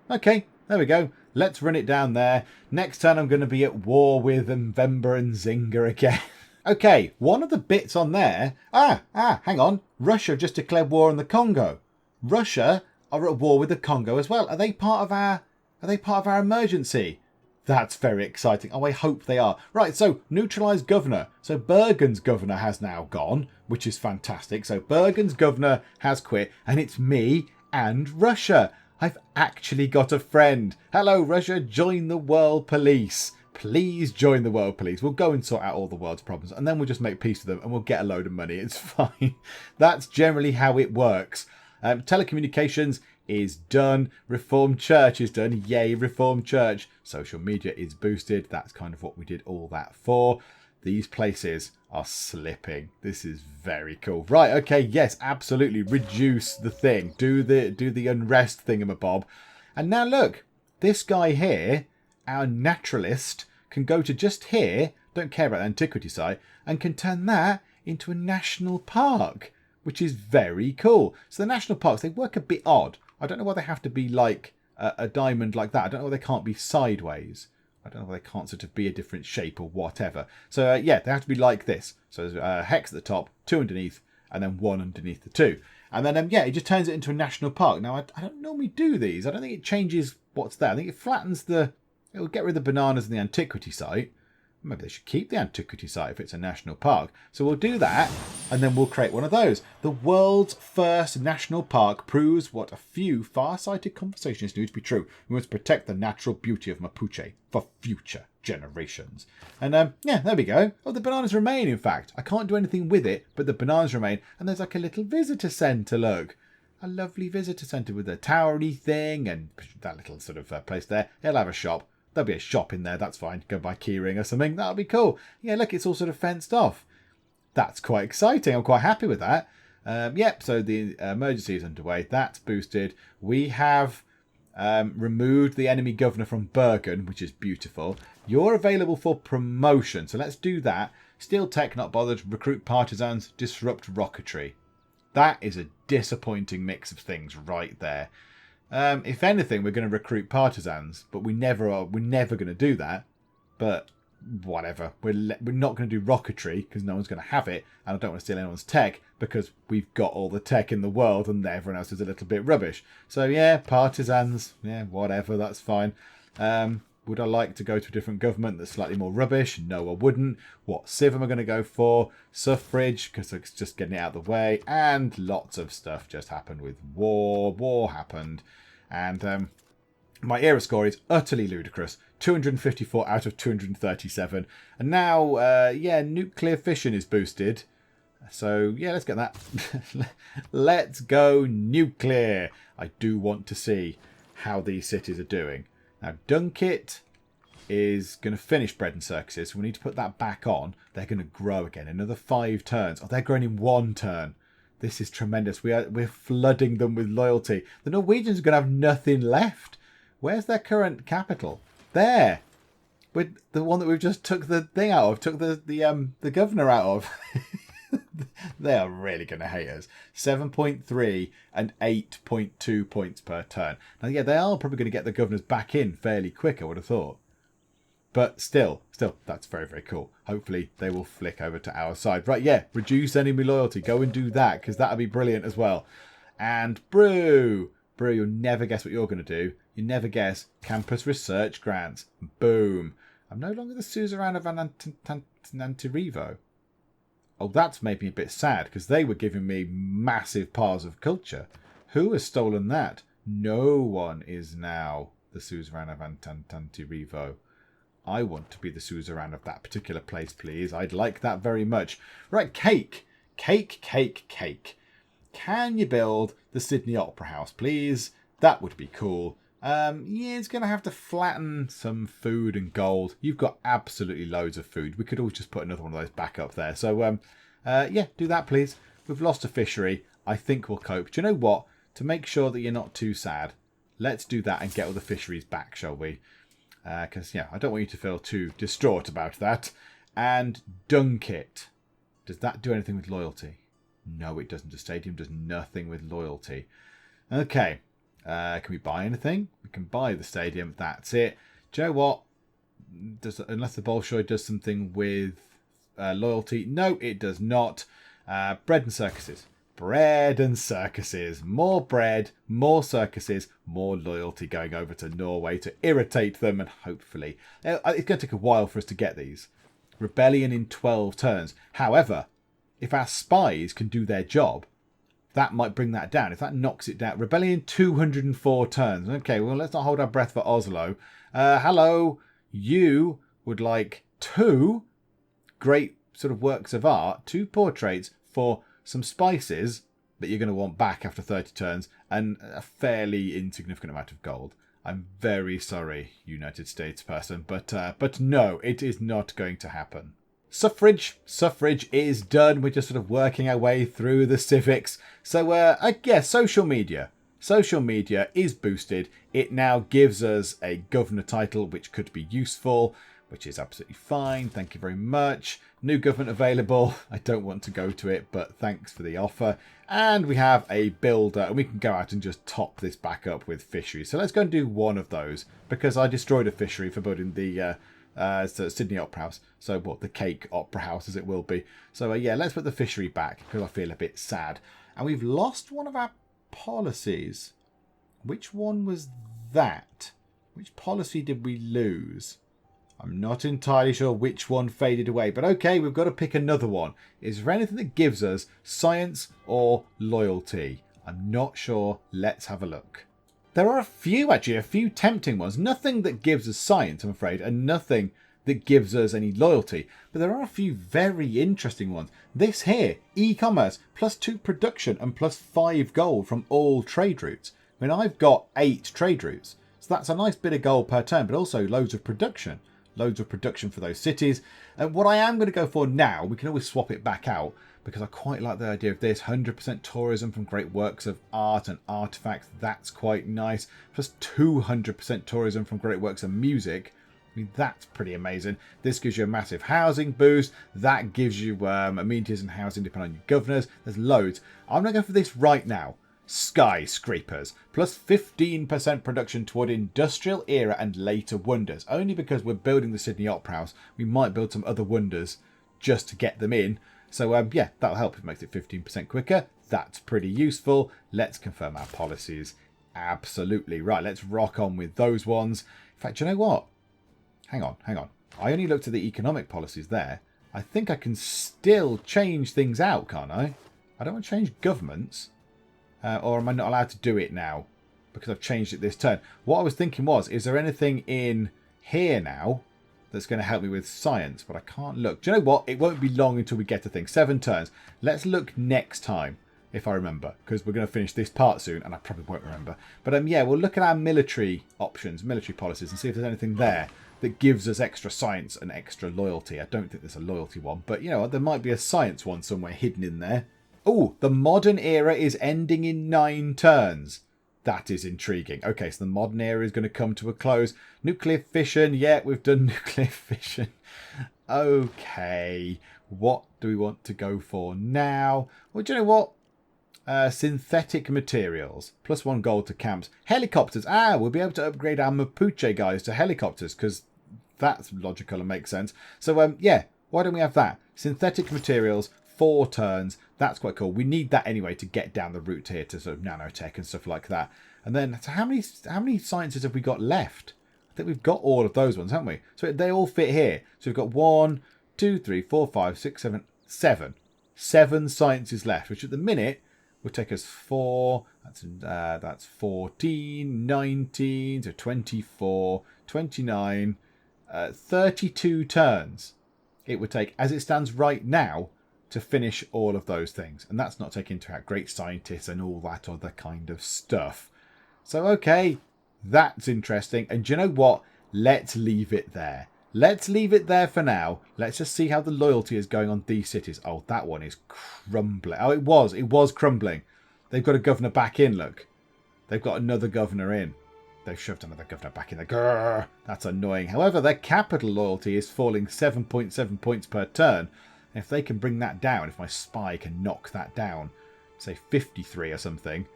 Okay, there we go. Let's run it down there. Next turn I'm going to be at war with Mvemba and Zinga again. Okay, one of the bits on there... hang on. Russia have just declared war on the Congo. Russia are at war with the Congo as well. Are they part of our emergency? That's very exciting. Oh, I hope they are. Right, so neutralised governor. So Bergen's governor has now gone, which is fantastic. So Bergen's governor has quit, and it's me and Russia. I've actually got a friend. Hello, Russia. Join the world police. Please join the world police. We'll go and sort out all the world's problems, and then we'll just make peace with them, and we'll get a load of money. It's fine. That's generally how it works. Telecommunications is done. Reformed Church is done. Yay, Reformed Church. Social media is boosted. That's kind of what we did all that for. These places are slipping. This is very cool. Right, okay, yes, absolutely. Reduce the thing. Do the unrest thingamabob. And now look, this guy here, our naturalist, can go to just here, don't care about the antiquity site, and can turn that into a national park, which is very cool. So the national parks, they work a bit odd. I don't know why they have to be like a diamond like that. I don't know why they can't be sideways. I don't know why they can't sort of be a different shape or whatever. So, yeah, they have to be like this. So there's a hex at the top, 2 underneath, and then 1 underneath the 2. And then, yeah, it just turns it into a national park. Now, I don't normally do these. I don't think it changes what's there. I think it flattens the... It will get rid of the bananas in the antiquity site. Maybe they should keep the antiquity site if it's a national park. So we'll do that, and then we'll create one of those. The world's first national park proves what a few far-sighted conversations need to be true. We must protect the natural beauty of Mapuche for future generations. And yeah, there we go. Oh, the bananas remain, in fact. I can't do anything with it, but the bananas remain. And there's like a little visitor centre, look. A lovely visitor centre with a towery thing and that little sort of place there. It'll have a shop. There'll be a shop in there, that's fine. Go buy keyring or something, that'll be cool. Yeah, look, it's all sort of fenced off. That's quite exciting, I'm quite happy with that. Yep, so the emergency is underway. That's boosted. We have removed the enemy governor from Bergen, which is beautiful. You're available for promotion, so let's do that. Steal tech, not bothered. Recruit partisans, disrupt rocketry. That is a disappointing mix of things right there. If anything, we're going to recruit partisans, but we never are. We're never going to do that. But whatever. We're not going to do rocketry because no one's going to have it, and I don't want to steal anyone's tech because we've got all the tech in the world, and everyone else is a little bit rubbish. So yeah, partisans. Yeah, whatever. That's fine. Would I like to go to a different government that's slightly more rubbish? No, I wouldn't. What civ am I going to go for? Suffrage, because it's just getting it out of the way. And lots of stuff just happened with war. War happened. And my era score is utterly ludicrous. 254 out of 237. And now, yeah, nuclear fission is boosted. So, yeah, let's get that. Let's go nuclear. I do want to see how these cities are doing. Now, Dunkit is going to finish bread and circuses. So we need to put that back on. They're going to grow again. Another 5 turns. Oh, they're growing in 1 turn. This is tremendous. We're flooding them with loyalty. The Norwegians are going to have nothing left. Where's their current capital? There. With the one that we've just took the thing out of. Took the governor out of. They are really going to hate us. 7.3 and 8.2 points per turn. Now, yeah, they are probably going to get the governors back in fairly quick, I would have thought. But still, Still, that's very, very cool. Hopefully they will flick over to our side. Right, yeah, reduce enemy loyalty. Go and do that, because that would be brilliant as well. And Brew, you'll never guess what you're going to do. You never guess. Campus research grants. Boom. I'm no longer the suzerain of Anantirivo. Oh, that's made me a bit sad, because they were giving me massive piles of culture. Who has stolen that? No one is now the suzerain of Anantirivo. I want to be the suzerain of that particular place, please. I'd like that very much. Right, cake. Cake. Can you build the Sydney Opera House, please? That would be cool. Yeah, it's going to have to flatten some food and gold. You've got absolutely loads of food. We could all just put another one of those back up there. So, yeah, do that, please. We've lost a fishery. I think we'll cope. Do you know what? To make sure that you're not too sad, let's do that and get all the fisheries back, shall we? Because, yeah, I don't want you to feel too distraught about that. And dunk it. Does that do anything with loyalty? No, it doesn't. The stadium does nothing with loyalty. Okay. Can we buy anything? We can buy the stadium. That's it. Do you know what? Unless the Bolshoi does something with loyalty. No, it does not. Bread and circuses. Bread and circuses. More bread, more circuses, more loyalty going over to Norway to irritate them. And hopefully, it's going to take a while for us to get these. Rebellion in 12 turns. However, if our spies can do their job, that might bring that down. If that knocks it down. Rebellion 204 turns. Okay, well, let's not hold our breath for Oslo. Hello. You would like 2 great sort of works of art, 2 portraits for some spices that you're going to want back after 30 turns, and a fairly insignificant amount of gold. I'm very sorry, United States person, but no, it is not going to happen. Suffrage is done. We're just sort of working our way through the civics. So, I guess social media is boosted. It now gives us a governor title, which could be useful, which is absolutely fine. Thank you very much. New government available. I don't want to go to it, but thanks for the offer. And we have a builder, and we can go out and just top this back up with fisheries. So let's go and do one of those, because I destroyed a fishery for building the Sydney Opera House. So, what, the Cake Opera House, as it will be. So, yeah, let's put the fishery back, because I feel a bit sad. And we've lost one of our policies. Which one was that? Which policy did we lose? I'm not entirely sure which one faded away, but okay, we've got to pick another one. Is there anything that gives us science or loyalty? I'm not sure. Let's have a look. There are a few tempting ones. Nothing that gives us science, I'm afraid, and nothing that gives us any loyalty. But there are a few very interesting ones. This here, e-commerce, +2 production and +5 gold from all trade routes. I mean, I've got 8 trade routes, so that's a nice bit of gold per turn, but also loads of production. Loads of production for those cities. And what I am going to go for now, we can always swap it back out, because I quite like the idea of this. 100% tourism from great works of art and artifacts. That's quite nice. Plus 200% tourism from great works of music. I mean, that's pretty amazing. This gives you a massive housing boost. That gives you amenities and housing depending on your governors. There's loads. I'm going to go for this right now. Skyscrapers, plus 15% production toward industrial era and later wonders. Only because we're building the Sydney Opera House, we might build some other wonders just to get them in. So yeah, that'll help. It makes it 15% quicker. That's pretty useful. Let's confirm our policies. Absolutely. Right, let's rock on with those ones. In fact, you know what? Hang on. I only looked at the economic policies there. I think I can still change things out, can't I? I don't want to change governments. Or am I not allowed to do it now? Because I've changed it this turn. What I was thinking was, is there anything in here now that's going to help me with science? But I can't look. Do you know what? It won't be long until we get to things. 7 turns. Let's look next time, if I remember. Because we're going to finish this part soon, and I probably won't remember. But yeah, we'll look at our military options, military policies, and see if there's anything there that gives us extra science and extra loyalty. I don't think there's a loyalty one. But, you know, there might be a science one somewhere hidden in there. Oh, the modern era is ending in 9 turns. That is intriguing. Okay, so the modern era is going to come to a close. Nuclear fission. Yeah, we've done nuclear fission. Okay, what do we want to go for now? Well, do you know what? Synthetic materials. +1 gold to camps. Helicopters. We'll be able to upgrade our Mapuche guys to helicopters because That's logical and makes sense. So, yeah, why don't we have that? Synthetic materials, 4 turns. That's quite cool. We need that anyway to get down the route here to sort of nanotech and stuff like that. And then, so how many sciences have we got left? I think we've got all of those ones, haven't we? So they all fit here. So we've got 1, 2, 3, 4, 5, 6, 7, 7. 7 sciences left, which at the minute will take us 4. That's 14, 19, so 24, 29, 32 turns. It would take, as it stands right now, to finish all of those things. And that's not taking into account great scientists and all that other kind of stuff. So, okay, that's interesting. And do you know what? Let's leave it there. Let's leave it there for now. Let's just see how the loyalty is going on these cities. Oh, that one is crumbling. Oh, it was crumbling. They've got a governor back in, look. They've got another governor in. They've shoved another governor back in there. Grrr, that's annoying. However, their capital loyalty is falling 7.7 points per turn. And if they can bring that down, if my spy can knock that down, say 53 or something,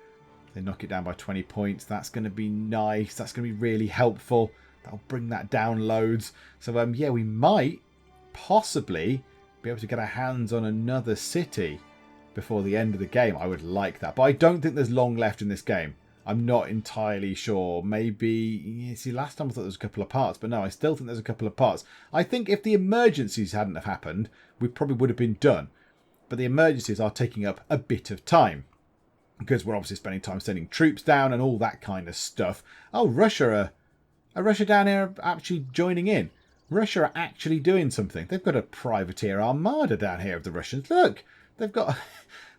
they knock it down by 20 points. That's going to be nice. That's going to be really helpful. That'll bring that down loads. So, yeah, we might possibly be able to get our hands on another city before the end of the game. I would like that. But I don't think there's long left in this game. I'm not entirely sure. Maybe, see, last time I thought there was a couple of parts, but no, I still think there's a couple of parts. I think if the emergencies hadn't have happened, we probably would have been done. But the emergencies are taking up a bit of time, because we're obviously spending time sending troops down and all that kind of stuff. Oh, Russia are Russia down here actually joining in. Russia are actually doing something. They've got a privateer armada down here of the Russians. Look, they've got,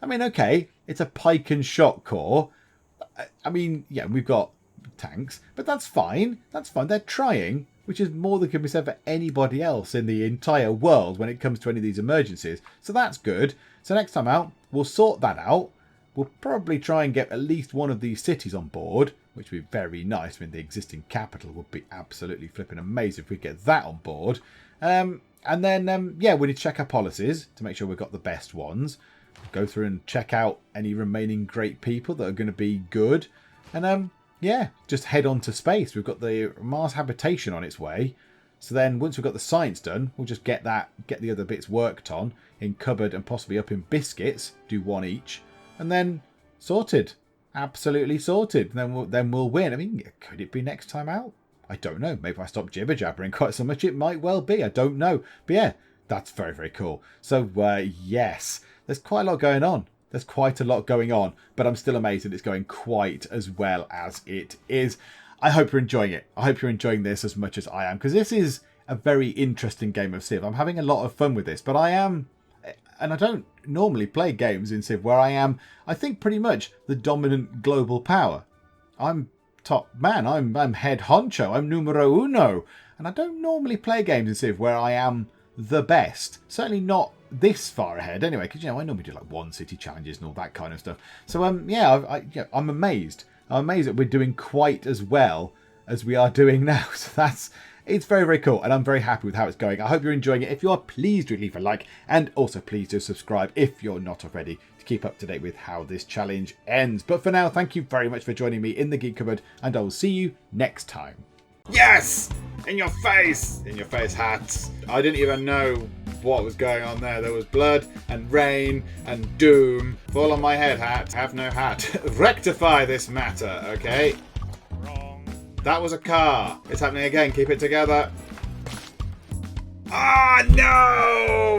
I mean, okay, it's a pike and shot corps. I mean, yeah, we've got tanks, but that's fine. That's fine. They're trying, which is more than can be said for anybody else in the entire world when it comes to any of these emergencies. So that's good. So next time out, we'll sort that out. We'll probably try and get at least one of these cities on board, which would be very nice. I mean, the existing capital would be absolutely flipping amazing if we get that on board. And then, yeah, we need to check our policies to make sure we've got the best ones. Go through and check out any remaining great people that are going to be good. And, yeah, just head on to space. We've got the Mars habitation on its way. So then once we've got the science done, we'll just get the other bits worked on in cupboard and possibly up in biscuits. Do 1 each. And then sorted. Absolutely sorted. Then we'll win. I mean, could it be next time out? I don't know. Maybe if I stop jibber-jabbering quite so much, it might well be. I don't know. But yeah, that's very, very cool. So, yes, there's quite a lot going on. There's quite a lot going on. But I'm still amazed that it's going quite as well as it is. I hope you're enjoying it. I hope you're enjoying this as much as I am. Because this is a very interesting game of Civ. I'm having a lot of fun with this. But I am... And I don't normally play games in Civ where I am, I think, pretty much the dominant global power. I'm top man. I'm head honcho. I'm numero uno. And I don't normally play games in Civ where I am the best. Certainly not this far ahead anyway, because, you know, I normally do like 1 city challenges and all that kind of stuff. So, yeah, I'm amazed. I'm amazed that we're doing quite as well as we are doing now. So it's very, very cool, and I'm very happy with how it's going. I hope you're enjoying it. If you are, please do leave a like, and also please do subscribe if you're not already, to keep up to date with how this challenge ends. But for now, thank you very much for joining me in the Geek Cupboard, and I will see you next time. Yes! In your face! In your face, hats. I didn't even know what was going on there. There was blood and rain and doom. Fall on my head, hat. Have no hat. Rectify this matter, okay? That was a car. It's happening again. Keep it together. Ah, no!